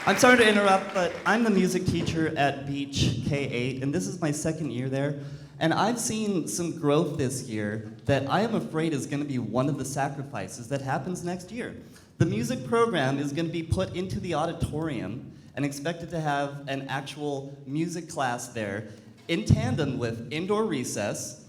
I'm sorry to interrupt, but I'm the music teacher at Beach K-8, and this is my second year there. And I've seen some growth this year that I am afraid is going to be one of the sacrifices that happens next year. The music program is going to be put into the auditorium and expected to have an actual music class there in tandem with indoor recess,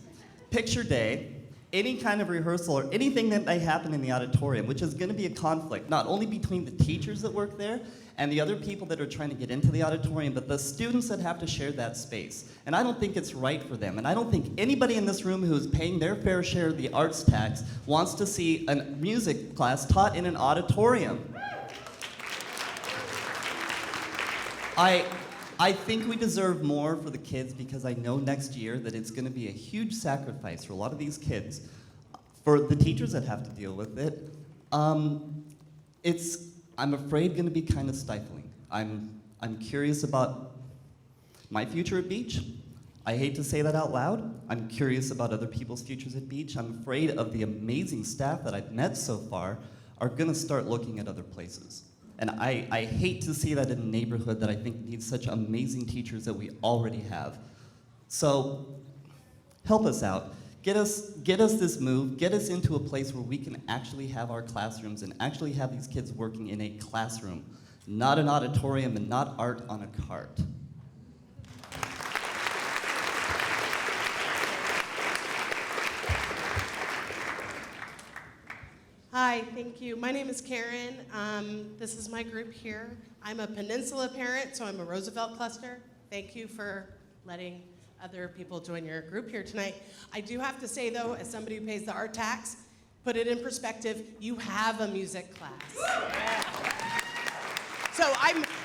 picture day, any kind of rehearsal or anything that may happen in the auditorium, which is going to be a conflict, not only between the teachers that work there and the other people that are trying to get into the auditorium, but the students that have to share that space. And I don't think it's right for them. And I don't think anybody in this room who is paying their fair share of the arts tax wants to see a music class taught in an auditorium. I think we deserve more for the kids, because I know next year that it's going to be a huge sacrifice for a lot of these kids. For the teachers that have to deal with it, it's, I'm afraid, going to be kind of stifling. I'm curious about my future at Beach. I hate to say that out loud. I'm curious about other people's futures at Beach. I'm afraid of the amazing staff that I've met so far are going to start looking at other places. And I hate to see that in a neighborhood that I think needs such amazing teachers that we already have. So help us out. Get us this move. Get us into a place where we can actually have our classrooms and actually have these kids working in a classroom, not an auditorium and not art on a cart. Hi, thank you. My name is Karen. This is my group here. I'm a Peninsula parent, so I'm a Roosevelt cluster. Thank you for letting other people join your group here tonight. I do have to say, though, as somebody who pays the art tax, put it in perspective, you have a music class. So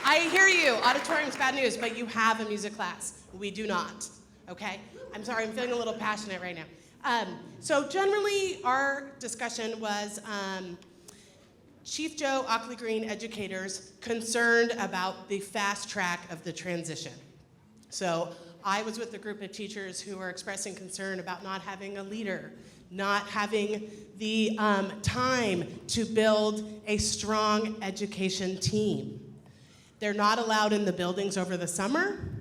I hear you, auditorium's bad news, but you have a music class. We do not, okay? I'm sorry, I'm feeling a little passionate right now. So generally, our discussion was Chief Joe, Ockley Green educators concerned about the fast track of the transition. So I was with a group of teachers who were expressing concern about not having a leader, not having the time to build a strong education team. They're not allowed in the buildings over the summer.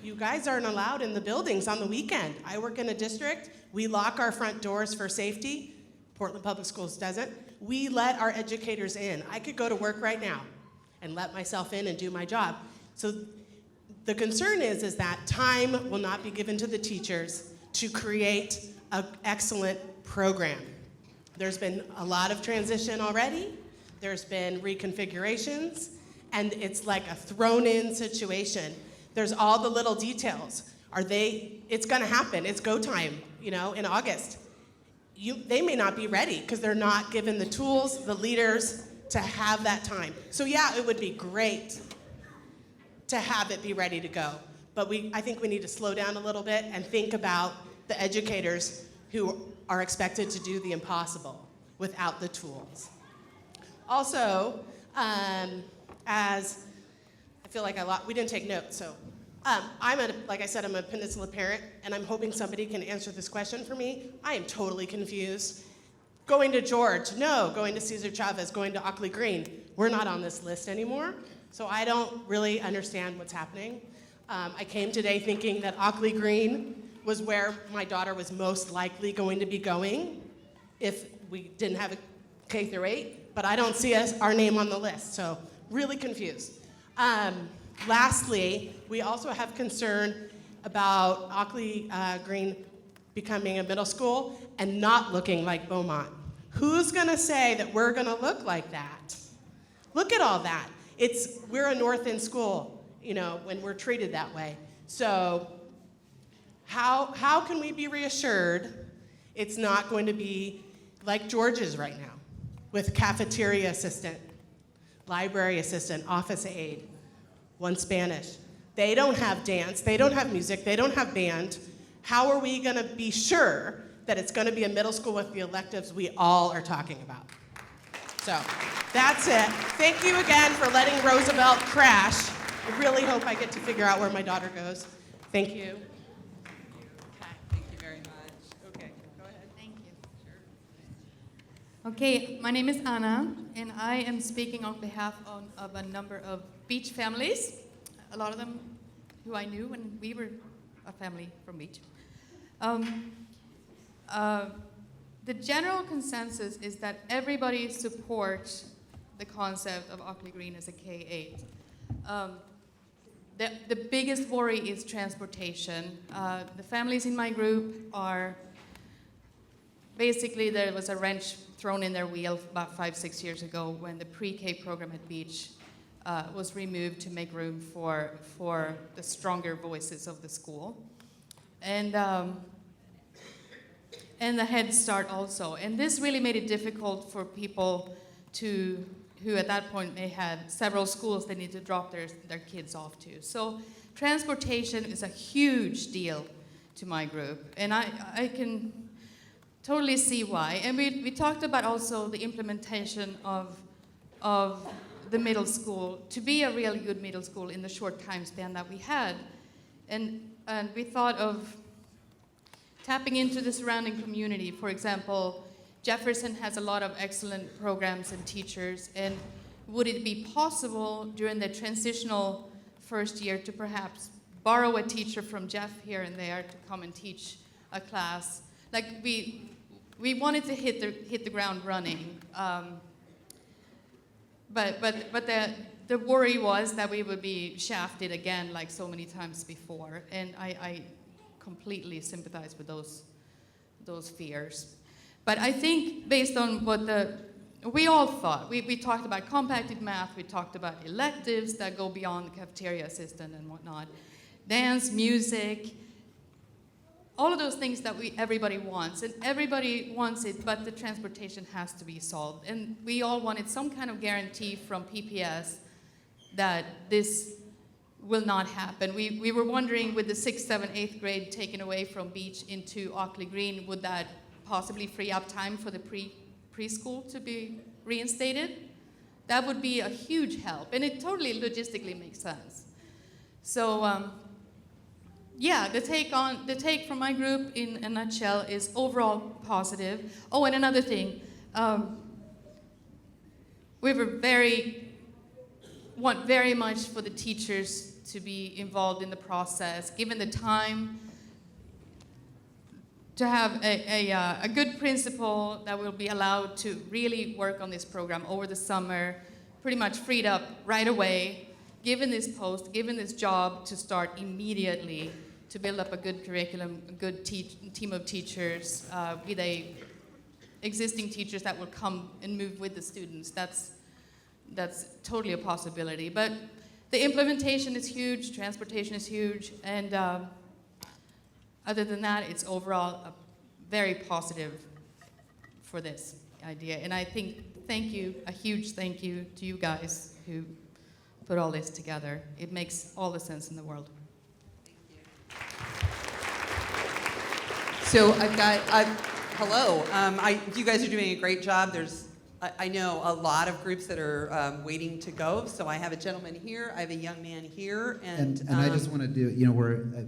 You guys aren't allowed in the buildings on the weekend. I work in a district. We lock our front doors for safety. Portland Public Schools doesn't. We let our educators in. I could go to work right now and let myself in and do my job. So the concern is that time will not be given to the teachers to create an excellent program. There's been a lot of transition already. There's been reconfigurations, and it's like a thrown-in situation. There's all the little details. It's gonna happen, it's go time, in August. they may not be ready because they're not given the tools, the leaders to have that time. So yeah, it would be great to have it be ready to go. But I think we need to slow down a little bit and think about the educators who are expected to do the impossible without the tools. Also, as I feel like we didn't take notes, so like I said, I'm a Peninsula parent, and I'm hoping somebody can answer this question for me. I am totally confused. Going to George, no. Going to Cesar Chavez, going to Ockley Green, we're not on this list anymore, so I don't really understand what's happening. I came today thinking that Ockley Green was where my daughter was most likely going to be going if we didn't have a K through 8, but I don't see our name on the list, so really confused. Lastly, we also have concern about Ockley Green becoming a middle school and not looking like Beaumont. Who's gonna say that we're gonna look like that? Look at all that. We're a North End school, when we're treated that way. So how can we be reassured it's not going to be like George's right now, with cafeteria assistant, library assistant, office aide, one Spanish. They don't have dance, they don't have music, they don't have band. How are we gonna be sure that it's gonna be a middle school with the electives we all are talking about? So that's it. Thank you again for letting Roosevelt crash. I really hope I get to figure out where my daughter goes. Thank you. Thank you very much. Okay, go ahead. Thank you. Okay, my name is Anna, and I am speaking on behalf of a number of beach families, a lot of them who I knew when we were a family from beach. The general consensus is that everybody supports the concept of Ockley Green as a K-8. The biggest worry is transportation. The families in my group are basically, there was a wrench thrown in their wheel about 5-6 years ago when the pre-K program at Beach was removed to make room for the stronger voices of the school. And the Head Start also. And this really made it difficult for people who at that point may have several schools they need to drop their kids off to. So transportation is a huge deal to my group, and I can totally see why. And we talked about also the implementation of the middle school to be a really good middle school in the short time span that we had. And we thought of tapping into the surrounding community. For example, Jefferson has a lot of excellent programs and teachers, and would it be possible during the transitional first year to perhaps borrow a teacher from Jeff here and there to come and teach a class? Like we wanted to hit the ground running, but the worry was that we would be shafted again like so many times before, and I completely sympathize with those fears. But I think based on what we all thought, we talked about compacted math, we talked about electives that go beyond the cafeteria assistant and whatnot, dance, music, all of those things that everybody wants, and everybody wants it, but the transportation has to be solved. And we all wanted some kind of guarantee from PPS that this will not happen. We were wondering, with the 6th, 7th, 8th grade taken away from Beach into Ockley Green, would that possibly free up time for the preschool to be reinstated? That would be a huge help, and it totally logistically makes sense. So yeah, the take from my group in a nutshell is overall positive. Oh, and another thing, we want very much for the teachers to be involved in the process, given the time, to have a good principal that will be allowed to really work on this program over the summer, pretty much freed up right away, given this post, given this job to start immediately to build up a good curriculum, a good team of teachers, with existing teachers that will come and move with the students. That's totally a possibility. But the implementation is huge, transportation is huge, and other than that, it's overall a very positive for this idea. And I think, thank you, a huge thank you to you guys who put all this together. It makes all the sense in the world. So I've got, hello. You guys are doing a great job. I know a lot of groups that are waiting to go. So I have a gentleman here, I have a young man here, And I just want to do, you know,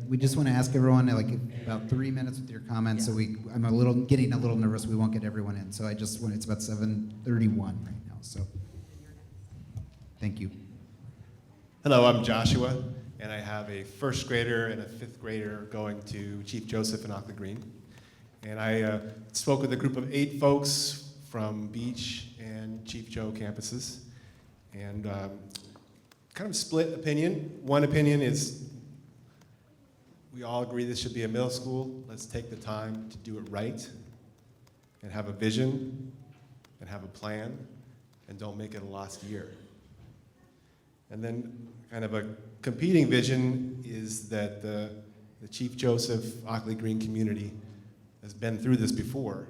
we just want to ask everyone like about 3 minutes with your comments. Yeah. So I'm getting a little nervous. We won't get everyone in. So it's about 7:31 right now. So thank you. Hello, I'm Joshua, and I have a first grader and a fifth grader going to Chief Joseph in Ockley Green. And I spoke with a group of 8 folks from Beach and Chief Joe campuses, and kind of split opinion. One opinion is we all agree this should be a middle school. Let's take the time to do it right and have a vision and have a plan and don't make it a lost year. And then kind of a competing vision is that the Chief Joseph Ockley Green community has been through this before.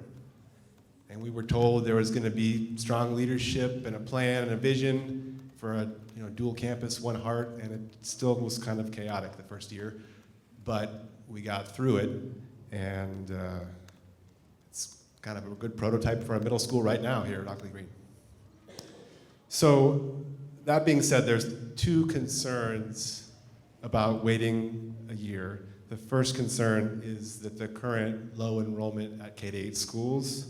And we were told there was going to be strong leadership and a plan and a vision for a dual campus, one heart, and it still was kind of chaotic the first year. But we got through it, and it's kind of a good prototype for a middle school right now here at Ockley Green. So that being said, there's 2 concerns about waiting a year. The first concern is that the current low enrollment at K-8 schools,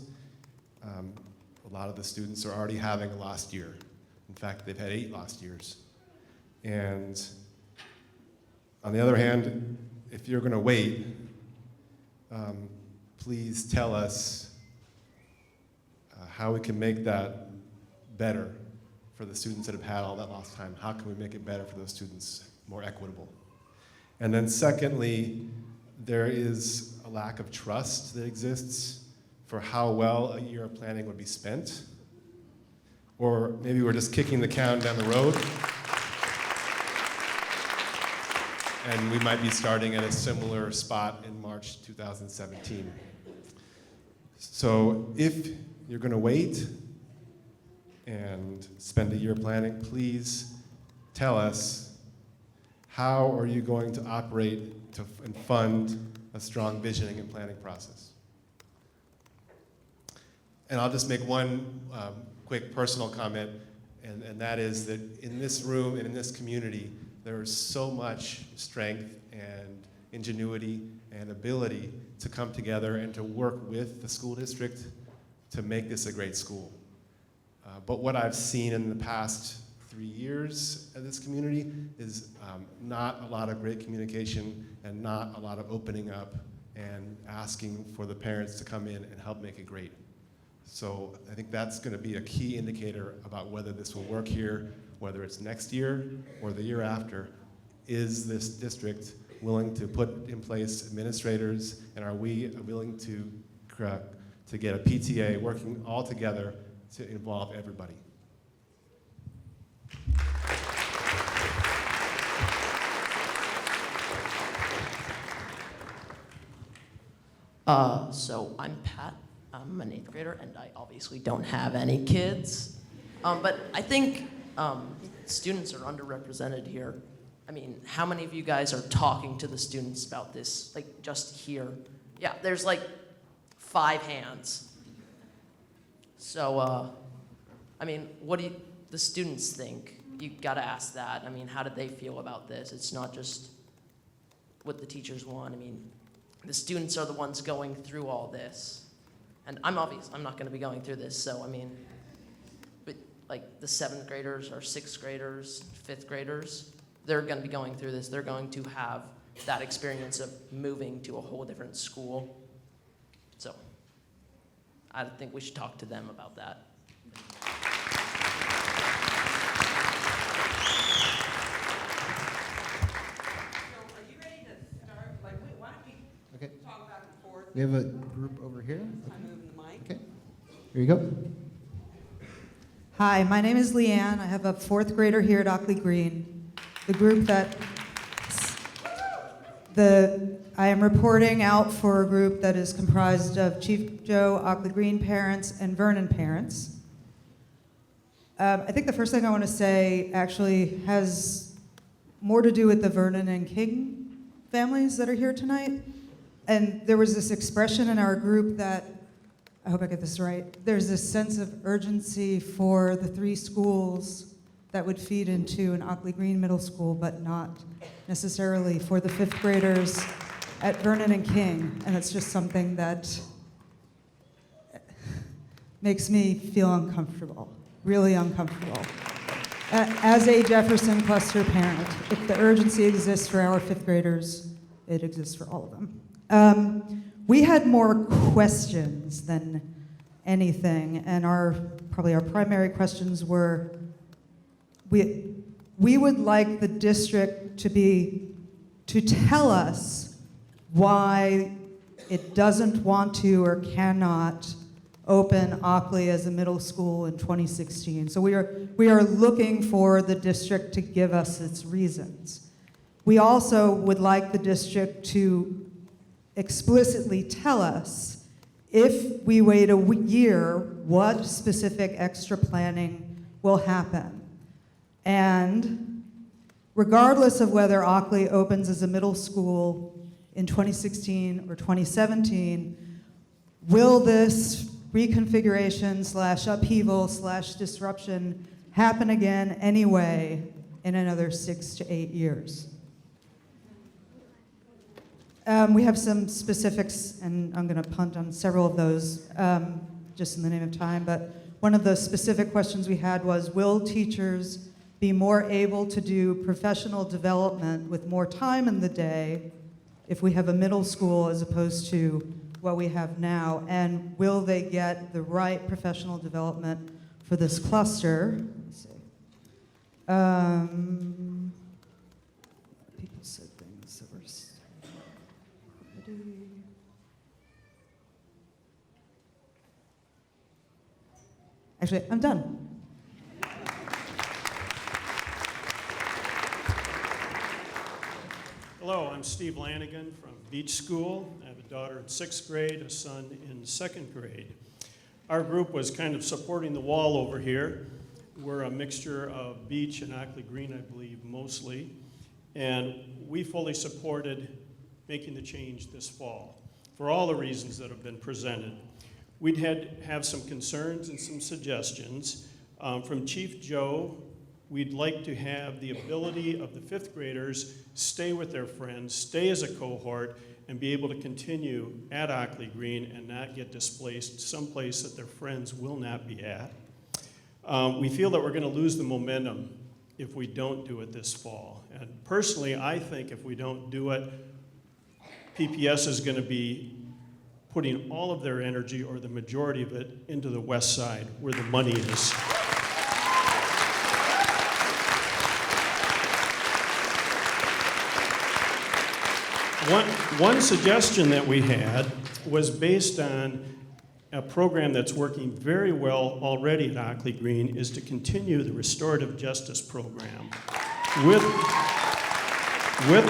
a lot of the students are already having a lost year. In fact, they've had 8 lost years. And on the other hand, if you're going to wait, please tell us how we can make that better for the students that have had all that lost time. How can we make it better for those students, more equitable? And then secondly, there is a lack of trust that exists for how well a year of planning would be spent. Or maybe we're just kicking the can down the road, and we might be starting at a similar spot in March 2017. So if you're going to wait and spend a year planning, please tell us, how are you going to operate and fund a strong visioning and planning process? And I'll just make one quick personal comment, and that is that in this room and in this community, there is so much strength and ingenuity and ability to come together and to work with the school district to make this a great school. But what I've seen in the past 3 years of this community is not a lot of great communication and not a lot of opening up and asking for the parents to come in and help make it great. So I think that's going to be a key indicator about whether this will work here, whether it's next year or the year after. Is this district willing to put in place administrators, and are we willing to get a PTA working all together to involve everybody? So I'm Pat. I'm an 8th grader, and I obviously don't have any kids. But I think students are underrepresented here. I mean, how many of you guys are talking to the students about this, like just here? Yeah, there's like 5 hands. So, I mean, what do the students think? You gotta ask that. I mean, how did they feel about this? It's not just what the teachers want. I mean, the students are the ones going through all this. And I'm not gonna be going through this, so I mean, but like the 7th graders or 6th graders, 5th graders, they're gonna be going through this. They're going to have that experience of moving to a whole different school. So I think we should talk to them about that. Okay. Talk back and forth. We have a group over here. I'm moving the mic. Okay. Here you go. Hi, my name is Leanne. I have a 4th grader here at Ockley Green. The group that I am reporting out for a group that is comprised of Chief Joe, Ockley Green parents, and Vernon parents. I think the first thing I want to say actually has more to do with the Vernon and King families that are here tonight. And there was this expression in our group that, I hope I get this right, there's this sense of urgency for the 3 schools that would feed into an Ockley Green Middle School, but not necessarily for the 5th graders at Vernon and King. And it's just something that makes me feel uncomfortable, really uncomfortable. As a Jefferson cluster parent, if the urgency exists for our 5th graders, it exists for all of them. We had more questions than anything, and probably our primary questions were, we would like the district to tell us why it doesn't want to or cannot open Ockley as a middle school in 2016. So we are looking for the district to give us its reasons. We also would like the district to explicitly tell us, if we wait a year, what specific extra planning will happen. And regardless of whether Ockley opens as a middle school in 2016 or 2017, will this reconfiguration / upheaval / disruption happen again anyway in another 6 to 8 years? We have some specifics, and I'm going to punt on several of those just in the name of time, but one of the specific questions we had was, will teachers be more able to do professional development with more time in the day if we have a middle school as opposed to what we have now? And will they get the right professional development for this cluster? Let's see. People said things that were... Actually, I'm done. Hello, I'm Steve Lanigan from Beach School. I have a daughter in 6th grade, a son in 2nd grade. Our group was kind of supporting the wall over here. We're a mixture of Beach and Ockley Green, I believe, mostly. And we fully supported making the change this fall for all the reasons that have been presented. We'd have some concerns and some suggestions. From Chief Joe, we'd like to have the ability of the 5th graders stay with their friends, stay as a cohort, and be able to continue at Ockley Green and not get displaced someplace that their friends will not be at. We feel that we're going to lose the momentum if we don't do it this fall. And personally, I think if we don't do it, PPS is going to be putting all of their energy, or the majority of it, into the west side, where the money is. One suggestion that we had was based on a program that's working very well already at Ockley Green, is to continue the restorative justice program with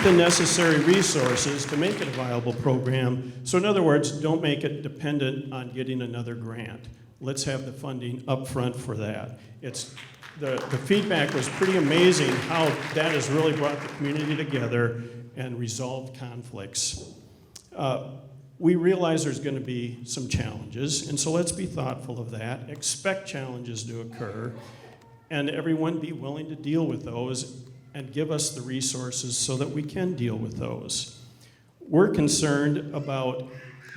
the necessary resources to make it a viable program. So in other words, don't make it dependent on getting another grant. Let's have the funding up front for that. The feedback was pretty amazing how that has really brought the community together and resolved conflicts. We realize there's going to be some challenges, and so let's be thoughtful of that. Expect challenges to occur, and everyone be willing to deal with those and give us the resources so that we can deal with those. We're concerned about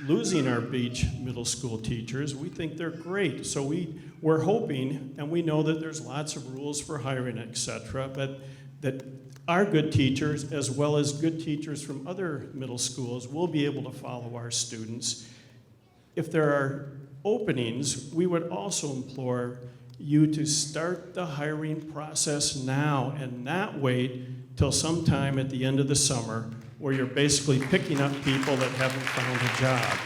losing our Beach middle school teachers. We think they're great, so we're hoping, and we know that there's lots of rules for hiring, et cetera, but that our good teachers, as well as good teachers from other middle schools, will be able to follow our students. If there are openings, we would also implore you to start the hiring process now and not wait till sometime at the end of the summer, where you're basically picking up people that haven't found a job.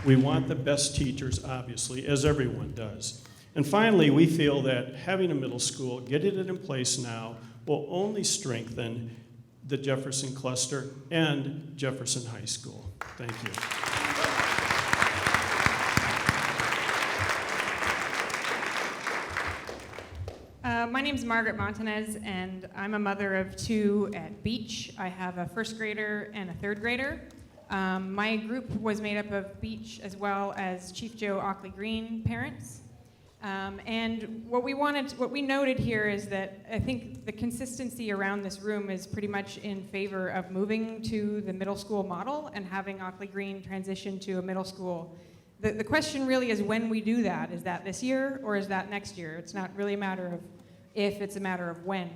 We want the best teachers, obviously, as everyone does. And finally, we feel that having a middle school, getting it in place now, will only strengthen the Jefferson cluster and Jefferson High School. Thank you. My name is Margaret Montanez, and I'm a mother of 2 at Beach. I have a first grader and a third grader. My group was made up of Beach as well as Chief Joe Ockley Green parents. And what we noted here is that I think the consistency around this room is pretty much in favor of moving to the middle school model and having Ockley Green transition to a middle school. The question really is when we do that. Is that this year or is that next year? It's not really a matter of if, it's a matter of when.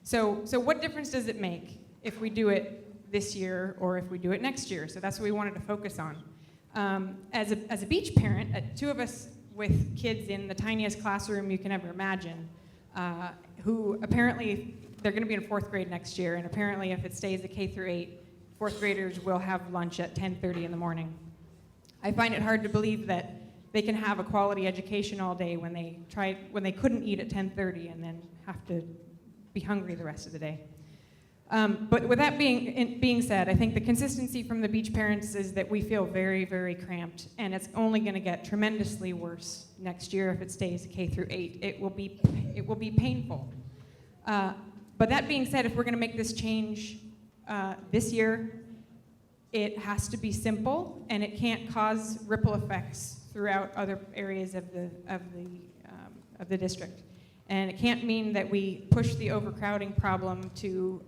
So what difference does it make if we do it this year or if we do it next year? So that's what we wanted to focus on. As a Beach parent, 2 of us with kids in the tiniest classroom you can ever imagine, who apparently, they're gonna be in 4th grade next year, and apparently if it stays a K through 8, 4th graders will have lunch at 10:30 in the morning. I find it hard to believe that they can have a quality education all day when they couldn't eat at 10:30 and then have to be hungry the rest of the day. But with that being said, I think the consistency from the Beach parents is that we feel very, very cramped, and it's only going to get tremendously worse next year if it stays K through 8. It will be painful. But that being said, if we're going to make this change this year, it has to be simple, and it can't cause ripple effects throughout other areas of the district. And it can't mean that we push the overcrowding problem to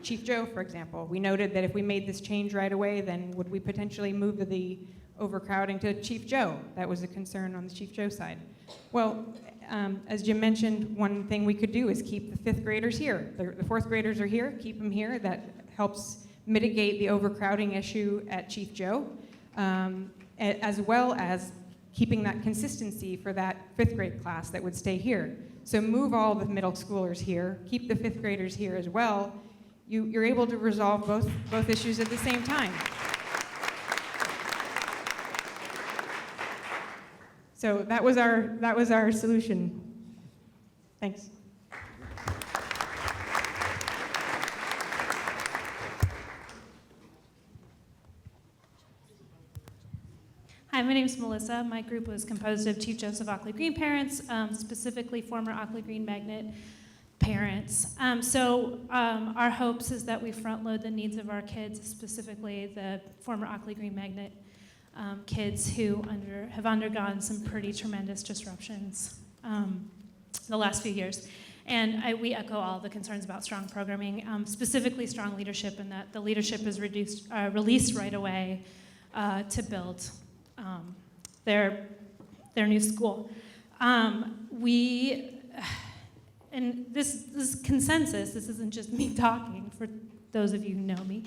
Chief Joe, for example. We noted that if we made this change right away, then would we potentially move the overcrowding to Chief Joe? That was a concern on the Chief Joe side. Well, as Jim mentioned, one thing we could do is keep the 5th graders here. The 4th graders are here, keep them here. That helps mitigate the overcrowding issue at Chief Joe, as well as keeping that consistency for that 5th grade class that would stay here. So move all the middle schoolers here, keep the 5th graders here as well. You're able to resolve both issues at the same time. So that was our solution. Thanks. Hi, my name is Melissa. My group was composed of Chief Joseph Ockley Green parents, specifically former Ockley Green Magnet parents. Our hopes is that we front load the needs of our kids, specifically the former Ockley Green Magnet kids who have undergone some pretty tremendous disruptions the last few years. And we echo all the concerns about strong programming, specifically strong leadership, and that the leadership is released right away to build their new school. And this is consensus, this isn't just me talking, for those of you who know me.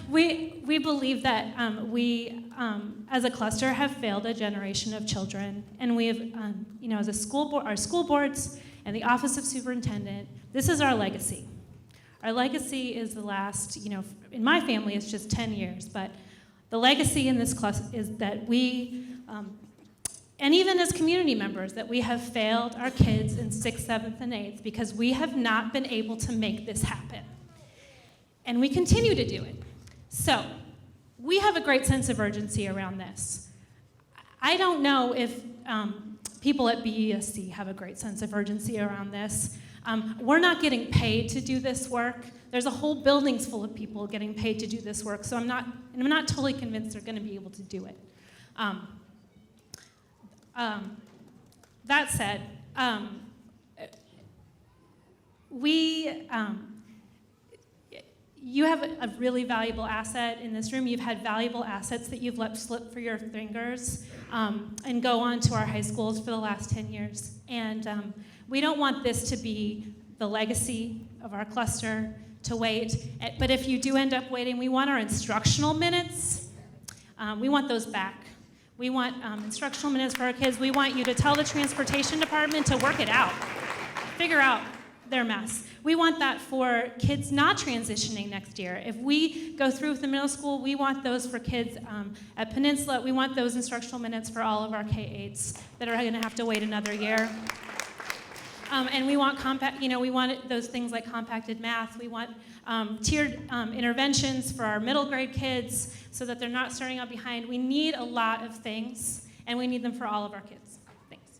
We believe that we, as a cluster, have failed a generation of children, and we have, as a school board, our school boards and the Office of Superintendent, this is our legacy. Our legacy is the last, in my family, it's just 10 years, but the legacy in this class is that we, and even as community members, that we have failed our kids in 6th, 7th, and 8th because we have not been able to make this happen. And we continue to do it. So, we have a great sense of urgency around this. I don't know if people at BESC have a great sense of urgency around this. We're not getting paid to do this work. There's a whole buildings full of people getting paid to do this work, so I'm not totally convinced they're going to be able to do it. That said, you have a really valuable asset in this room. You've had valuable assets that you've let slip through your fingers and go on to our high schools for the last 10 years. And we don't want this to be the legacy of our cluster, to wait. But if you do end up waiting, we want our instructional minutes. We want those back. We want instructional minutes for our kids. We want you to tell the transportation department to work it out. Figure out their mess. We want that for kids not transitioning next year. If we go through with the middle school, we want those for kids at Peninsula. We want those instructional minutes for all of our K-8s that are going to have to wait another year. And we want we want those things like compacted math. We want tiered interventions for our middle grade kids so that they're not starting out behind. We need a lot of things, and we need them for all of our kids. Thanks.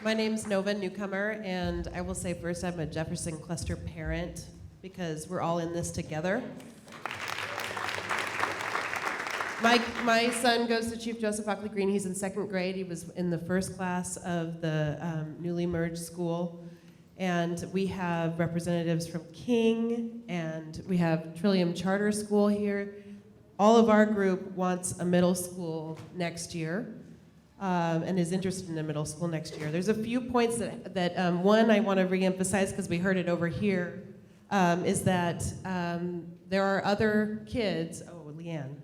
My name's Nova Newcomer, and I will say first I'm a Jefferson Cluster parent because we're all in this together. My son goes to Chief Joseph Ockley Green. He's in 2nd grade. He was in the first class of the newly merged school. And we have representatives from King, and we have Trillium Charter School here. All of our group wants a middle school next year and is interested in a middle school next year. There's a few points that one I want to reemphasize because we heard it over here, is that there are other kids, Leanne,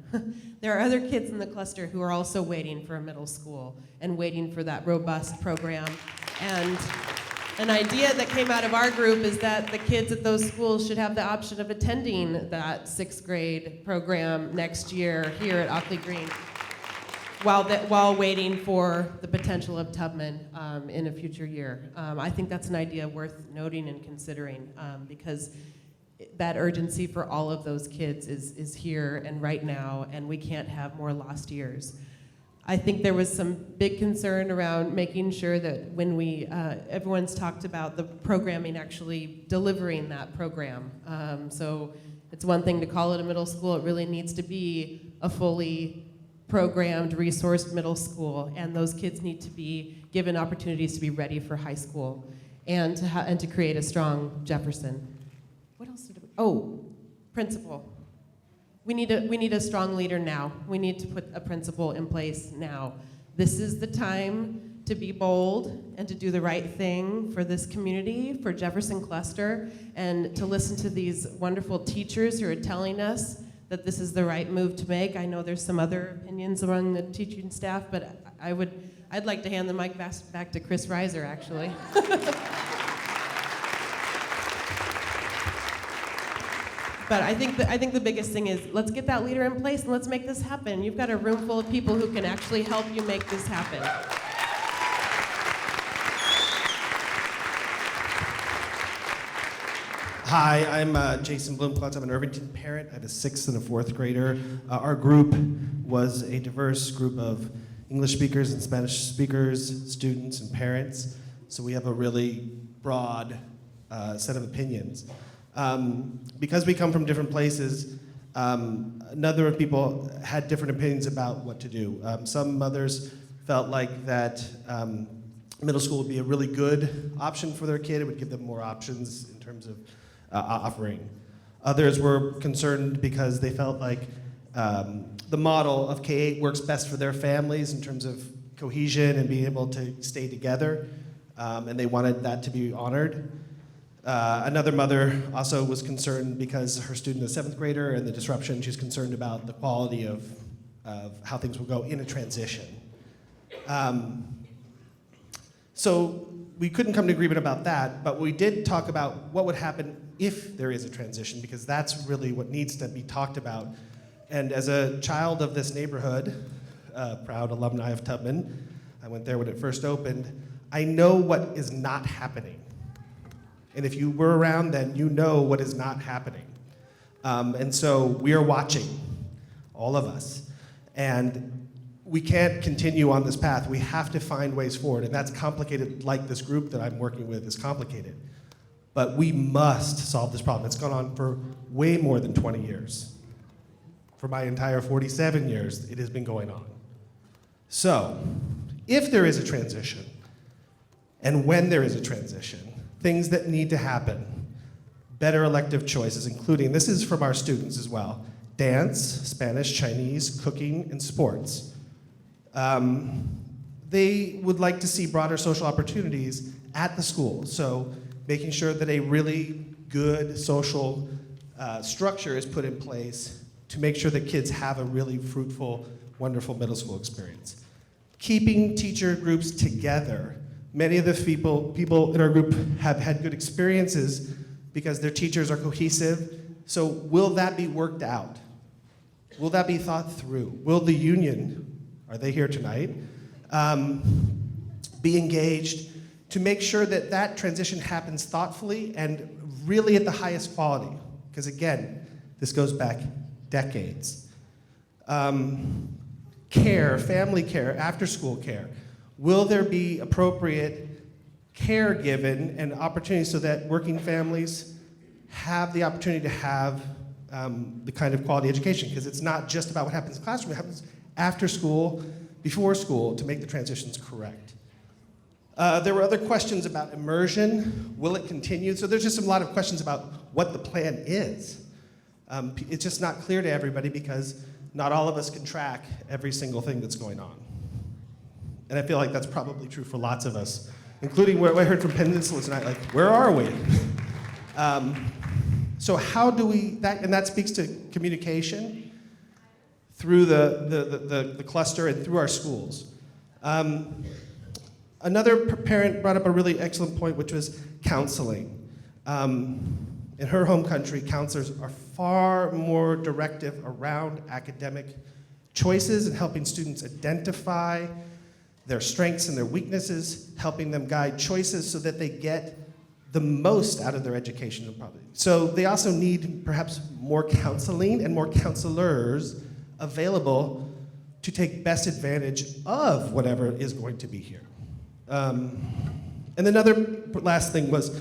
there are other kids in the cluster who are also waiting for a middle school and waiting for that robust program. And an idea that came out of our group is that the kids at those schools should have the option of attending that 6th grade program next year here at Ockley Green while waiting for the potential of Tubman in a future year. I think that's an idea worth noting and considering because that urgency for all of those kids is here and right now, and we can't have more lost years. I think there was some big concern around making sure that when everyone's talked about the programming actually delivering that program. So it's one thing to call it a middle school, it really needs to be a fully programmed, resourced middle school, and those kids need to be given opportunities to be ready for high school and to create a strong Jefferson. What else did we, principal. We need a strong leader now. We need to put a principal in place now. This is the time to be bold and to do the right thing for this community, for Jefferson Cluster, and to listen to these wonderful teachers who are telling us that this is the right move to make. I know there's some other opinions among the teaching staff, but I'd like to hand the mic back to Chris Reiser, actually. But I think the biggest thing is let's get that leader in place and let's make this happen. You've got a room full of people who can actually help you make this happen. Hi, I'm Jason Bloomklotz. I'm an Irvington parent. I have a 6th and a 4th grader. Our group was a diverse group of English speakers and Spanish speakers, students and parents. So we have a really broad set of opinions. Because we come from different places, a number of people had different opinions about what to do. Some mothers felt like that middle school would be a really good option for their kid. It would give them more options in terms of offering. Others were concerned because they felt like the model of K-8 works best for their families in terms of cohesion and being able to stay together, and they wanted that to be honored. Another mother also was concerned because her student is a 7th grader and the disruption. She's concerned about the quality of how things will go in a transition. So we couldn't come to agreement about that, but we did talk about what would happen if there is a transition, because that's really what needs to be talked about. And as a child of this neighborhood, proud alumni of Tubman, I went there when it first opened, I know what is not happening. And if you were around then, you know what is not happening. And so we are watching, all of us. And we can't continue on this path. We have to find ways forward. And that's complicated, like this group that I'm working with is complicated. But we must solve this problem. It's gone on for way more than 20 years. For my entire 47 years, it has been going on. So, if there is a transition, and when there is a transition, things that need to happen, better elective choices, including, this is from our students as well, dance, Spanish, Chinese, cooking, and sports. They would like to see broader social opportunities at the school. So making sure that a really good social structure is put in place to make sure that kids have a really fruitful, wonderful middle school experience. keeping teacher groups together. Many of the people in our group have had good experiences because their teachers are cohesive. So will that be worked out? Will that be thought through? Will the union, are they here tonight, be engaged to make sure that that transition happens thoughtfully and really at the highest quality? Because again, this goes back decades. Care, family care, after-school care. Will there be appropriate care given and opportunities so that working families have the opportunity to have the kind of quality education? Because it's not just about what happens in the classroom, it happens after school, before school, to make the transitions correct. There were other questions about immersion. Will it continue? So there's just a lot of questions about what the plan is. It's just not clear to everybody because not all of us can track every single thing that's going on. And I feel like that's probably true for lots of us, including what I heard from Peninsula tonight, like, where are we? So how do we, and that speaks to communication through the cluster and through our schools. Another parent brought up a really excellent point, which was counseling. In her home country, counselors are far more directive around academic choices and helping students identify their strengths and their weaknesses, helping them guide choices so that they get the most out of their education. So they also need perhaps more counseling and more counselors available to take best advantage of whatever is going to be here. And another last thing was,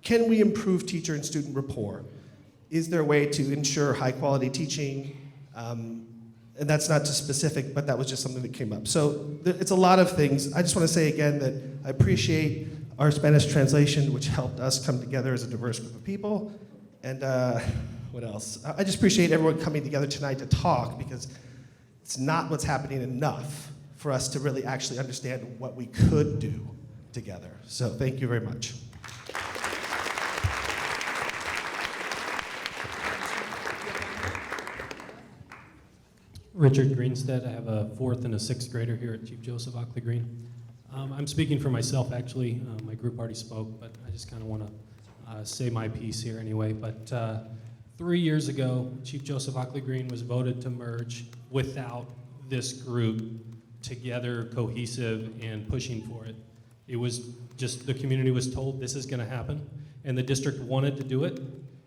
can we improve teacher and student rapport? Is there a way to ensure high quality teaching? And that's not just specific, but that was just something that came up. So it's a lot of things. I just want to say again that I appreciate our Spanish translation, which helped us come together as a diverse group of people. And what else? I just appreciate everyone coming together tonight to talk, because it's not what's happening enough for us to really actually understand what we could do together. So thank you very much. Richard Greenstead. I have a 4th and a 6th grader here at Chief Joseph Ockley Green. I'm speaking for myself, actually. My group already spoke, but I just kind of want to say my piece here anyway. But 3 years ago, Chief Joseph Ockley Green was voted to merge without this group together, cohesive, and pushing for it. It was just, the community was told this is going to happen, and the district wanted to do it,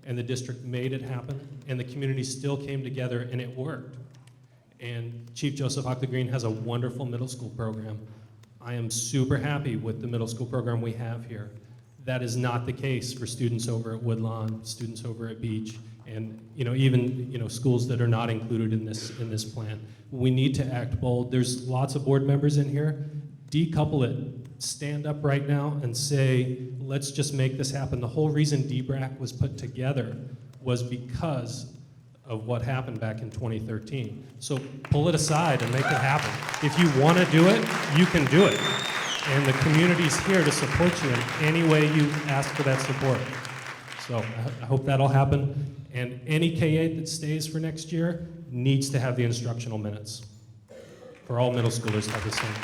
and the district made it happen, and the community still came together, and it worked. And Chief Joseph Ockley Green has a wonderful middle school program. I am super happy with the middle school program we have here. That is not the case for students over at Woodlawn, students over at Beach, and even schools that are not included in this plan. We need to act bold. There's lots of board members in here. Decouple it. Stand up right now and say, let's just make this happen. The whole reason DBRAC was put together was because of what happened back in 2013. So pull it aside and make it happen. If you want to do it, you can do it. And the community's here to support you in any way you ask for that support. So I hope that'll happen. And any K-8 that stays for next year needs to have the instructional minutes for all middle schoolers to have the same.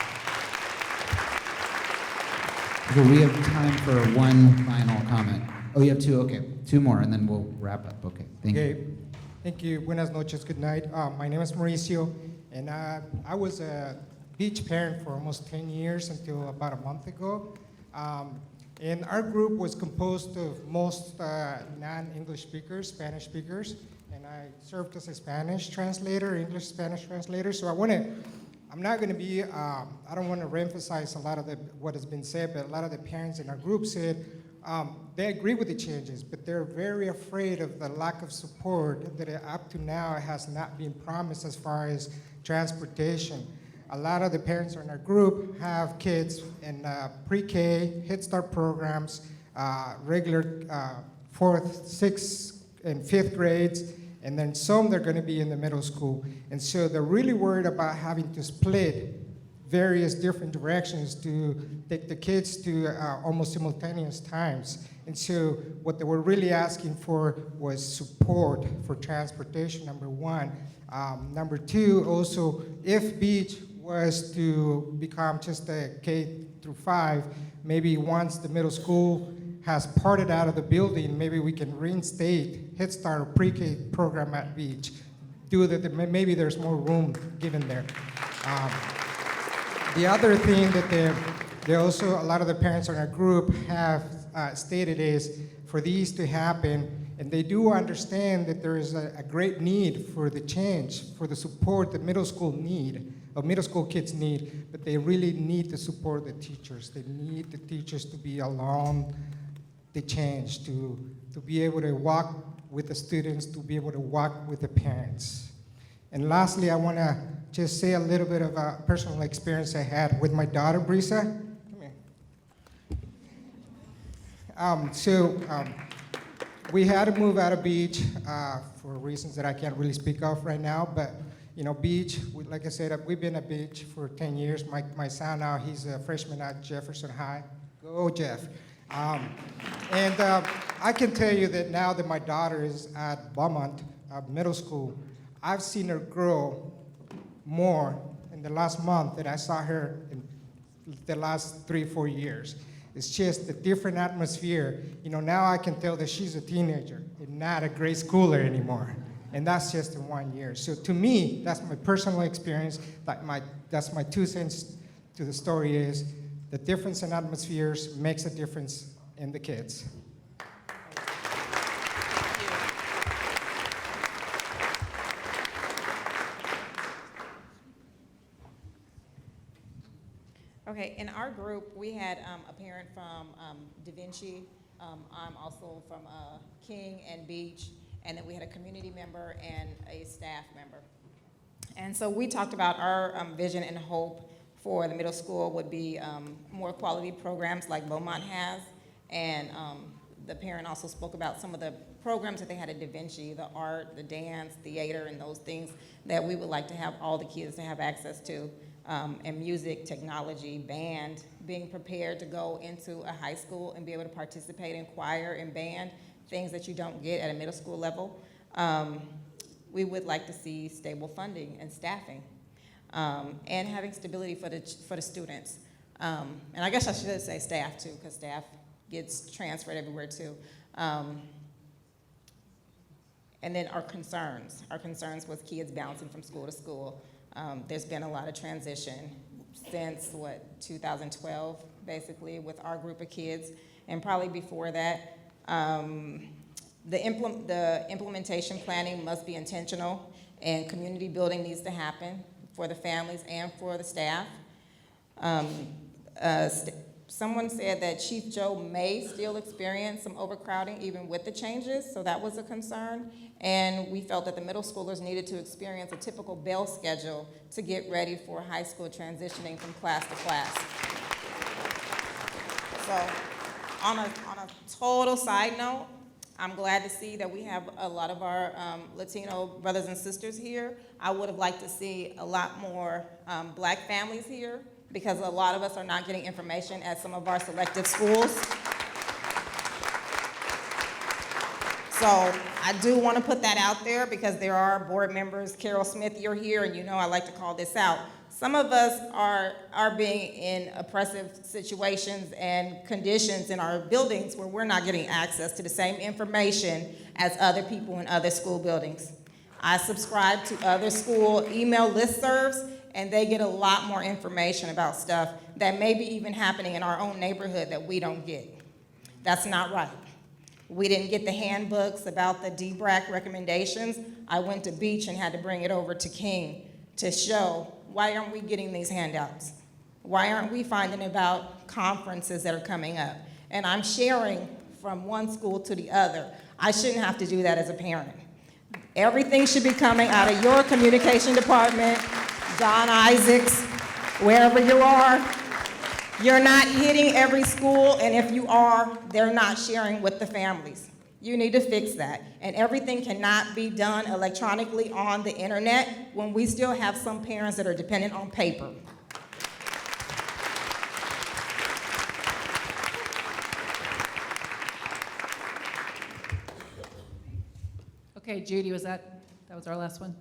Okay, we have time for one final comment. Oh, you have two? Okay, two more, and then we'll wrap up. Okay, thank you. Thank you. Buenas noches. Good night. My name is Mauricio, and I was a Beach parent for almost 10 years until about a month ago. And our group was composed of most non-English speakers, Spanish speakers, and I served as a Spanish translator, English-Spanish translator. So I'm not going to be, I don't want to reemphasize a lot of what has been said, but a lot of the parents in our group said they agree with the changes, but they're very afraid of the lack of support that up to now has not been promised as far as transportation. A lot of the parents in our group have kids in pre-K, Head Start programs, regular 4th, 6th, and 5th grades, and then some they're going to be in the middle school. And so they're really worried about having to split various different directions to take the kids to almost simultaneous times. And so what they were really asking for was support for transportation, number one. Number two, also, if Beach was to become just a K through 5. Maybe once the middle school has parted out of the building, maybe we can reinstate Head Start or pre-K program at Beach. Maybe there's more room given there. The other thing that they also, a lot of the parents in our group have stated is for these to happen, and they do understand that there is a great need for the change, for the support that middle school kids need, but they really need to support the teachers. They need the teachers to be along the change, to be able to walk with the students, to be able to walk with the parents. And lastly, I want to just say a little bit of a personal experience I had with my daughter, Brisa. Come here. We had to move out of Beach for reasons that I can't really speak of right now, but Beach, like I said, we've been at Beach for 10 years. My son now, he's a freshman at Jefferson High. Go, Jeff. And I can tell you that now that my daughter is at Beaumont Middle School, I've seen her grow more in the last month than I saw her in the last 3-4 years. It's just a different atmosphere. Now I can tell that she's a teenager and not a grade schooler anymore. And that's just in 1 year. So to me, that's my personal experience. That's my 2 cents to the story is the difference in atmospheres makes a difference in the kids. Okay, in our group, we had a parent from Da Vinci. I'm also from King and Beach, and then we had a community member and a staff member. And so we talked about our vision and hope for the middle school would be more quality programs like Beaumont has, and the parent also spoke about some of the programs that they had at Da Vinci, the art, the dance, theater, and those things that we would like to have all the kids to have access to. And music, technology, band, being prepared to go into a high school and be able to participate in choir and band, things that you don't get at a middle school level. We would like to see stable funding and staffing, and having stability for the students. And I guess I should say staff too, because staff gets transferred everywhere too. And then our concerns with kids bouncing from school to school. There's been a lot of transition since, 2012, basically, with our group of kids, and probably before that. The implementation planning must be intentional, and community building needs to happen for the families and for the staff. Someone said that Chief Joe may still experience some overcrowding even with the changes, so that was a concern. And we felt that the middle schoolers needed to experience a typical bell schedule to get ready for high school transitioning from class to class. So on a total side note, I'm glad to see that we have a lot of our Latino brothers and sisters here. I would have liked to see a lot more black families here, because a lot of us are not getting information at some of our selective schools. So I do want to put that out there, because there are board members. Carol Smith, you're here, and I like to call this out. Some of us are being in oppressive situations and conditions in our buildings where we're not getting access to the same information as other people in other school buildings. I subscribe to other school email listservs, and they get a lot more information about stuff that may be even happening in our own neighborhood that we don't get. That's not right. We didn't get the handbooks about the DBRAC recommendations. I went to Beach and had to bring it over to King to show, why aren't we getting these handouts? Why aren't we finding about conferences that are coming up? And I'm sharing from one school to the other. I shouldn't have to do that as a parent. Everything should be coming out of your communication department, Don Isaacs, wherever you are. You're not hitting every school, and if you are, they're not sharing with the families. You need to fix that. And everything cannot be done electronically on the internet when we still have some parents that are dependent on paper. Okay, Judy, that was our last one?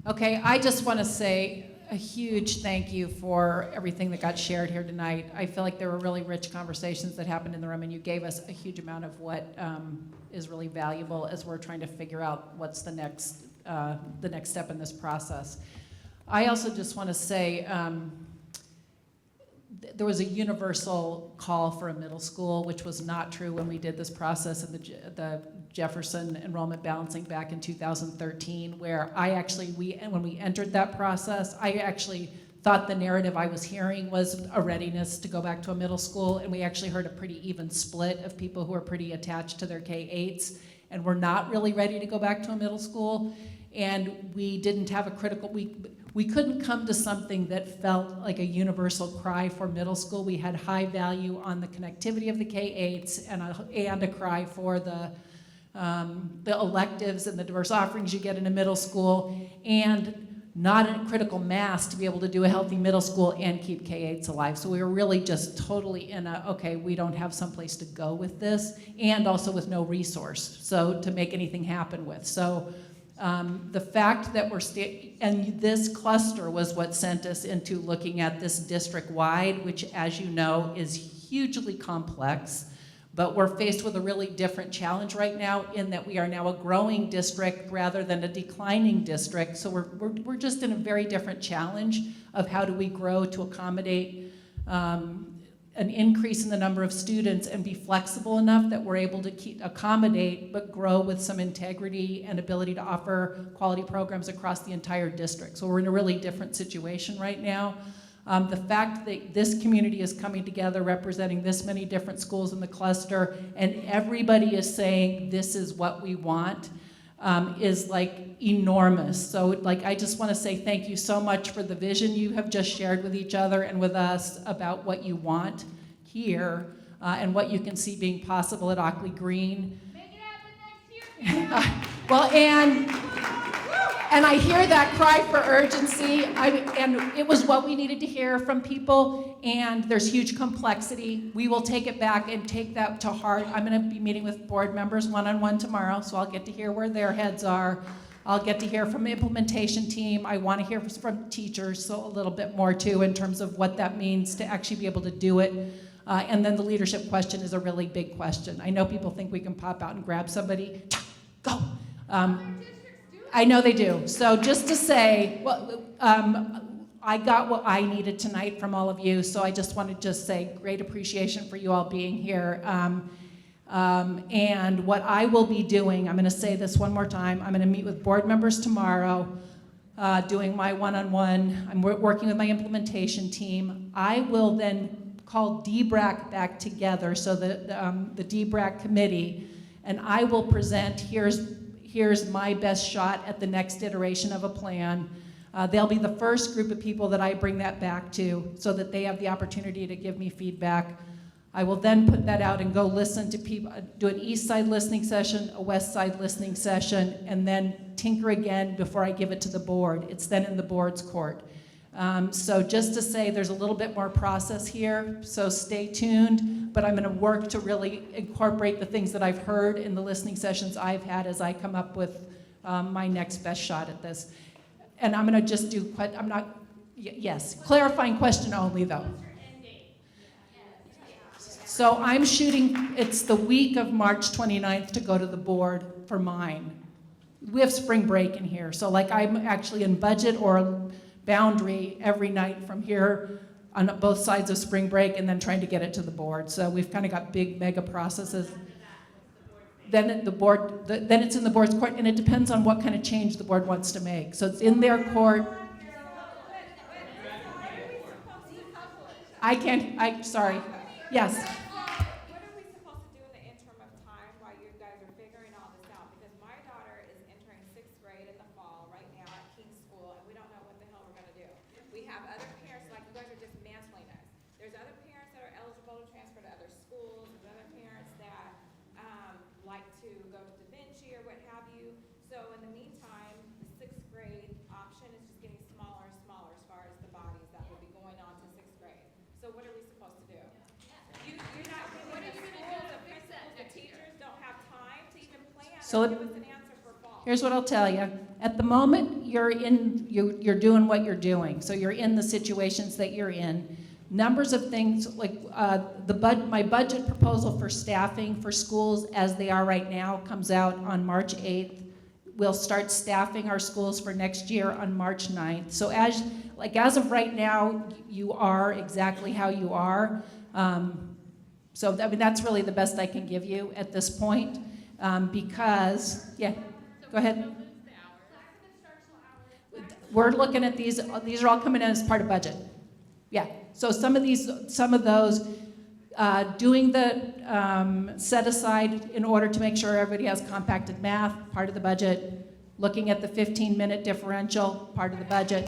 Okay, I just want to say, a huge thank you for everything that got shared here tonight. I feel like there were really rich conversations that happened in the room, and you gave us a huge amount of what is really valuable as we're trying to figure out what's the next step in this process. I also just want to say there was a universal call for a middle school, which was not true when we did this process of the Jefferson enrollment balancing back in 2013, where when we entered that process, I actually thought the narrative I was hearing was a readiness to go back to a middle school, and we actually heard a pretty even split of people who are pretty attached to their K-8s and were not really ready to go back to a middle school. And we didn't have we couldn't come to something that felt like a universal cry for middle school. We had high value on the connectivity of the K-8s and a cry for the electives and the diverse offerings you get in a middle school, and not a critical mass to be able to do a healthy middle school and keep K-8s alive. So we were really just totally in okay, we don't have someplace to go with this, and also with no resource to make anything happen with. So the fact that and this cluster was what sent us into looking at this district-wide, which, as you know, is hugely complex. But we're faced with a really different challenge right now in that we are now a growing district rather than a declining district. So we're just in a very different challenge of how do we grow to accommodate an increase in the number of students and be flexible enough that we're able to accommodate but grow with some integrity and ability to offer quality programs across the entire district. So we're in a really different situation right now. The fact that this community is coming together representing this many different schools in the cluster, and everybody is saying this is what we want, is like enormous. So I just want to say thank you so much for the vision you have just shared with each other and with us about what you want here and what you can see being possible at Ockley Green. Make it happen next year. Well, and I hear that cry for urgency, and it was what we needed to hear from people, and there's huge complexity. We will take it back and take that to heart. I'm going to be meeting with board members one-on-one tomorrow, so I'll get to hear where their heads are. I'll get to hear from the implementation team. I want to hear from teachers, so a little bit more too in terms of what that means to actually be able to do it. And then the leadership question is a really big question. I know people think we can pop out and grab somebody, go. I know they do. So just to say, I got what I needed tonight from all of you, so I just want to just say great appreciation for you all being here. And what I will be doing, I'm going to say this one more time, I'm going to meet with board members tomorrow, doing my one-on-one. I'm working with my implementation team. I will then call DBRAC back together, so the DBRAC committee, and I will present, here's my best shot at the next iteration of a plan. They'll be the first group of people that I bring that back to so that they have the opportunity to give me feedback. I will then put that out and go listen to people, do an east side listening session, a west side listening session, and then tinker again before I give it to the board. It's then in the board's court. So just to say there's a little bit more process here, so stay tuned, but I'm going to work to really incorporate the things that I've heard in the listening sessions I've had as I come up with my next best shot at this. And I'm going to just do, yes, clarifying question only though. So I'm shooting, it's the week of March 29th to go to the board for mine. We have spring break in here, so I'm actually in budget or boundary every night from here on both sides of spring break and then trying to get it to the board. So we've kind of got big mega processes. Then it's in the board's court, and it depends on what kind of change the board wants to make. So it's in their court. Sorry. Yes. So here's what I'll tell you. At the moment, you're doing what you're doing. So you're in the situations that you're in. Numbers of things, like my budget proposal for staffing for schools as they are right now comes out on March 8th. We'll start staffing our schools for next year on March 9th. So as of right now, you are exactly how you are. So I mean, that's really the best I can give you at this point, because, yeah, go ahead. We're looking at these are all coming in as part of budget. Yeah, so some of those, doing the set aside in order to make sure everybody has compacted math, part of the budget, looking at the 15-minute differential, part of the budget.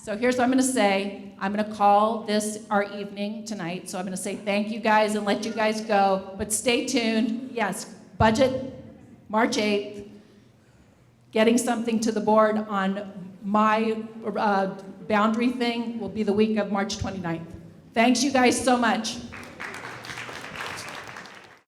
So here's what I'm gonna say. I'm gonna call this our evening tonight. So I'm gonna say thank you guys and let you guys go, but stay tuned. Yes, budget, March 8th. Getting something to the board on my boundary thing will be the week of March 29th. Thanks you guys so much.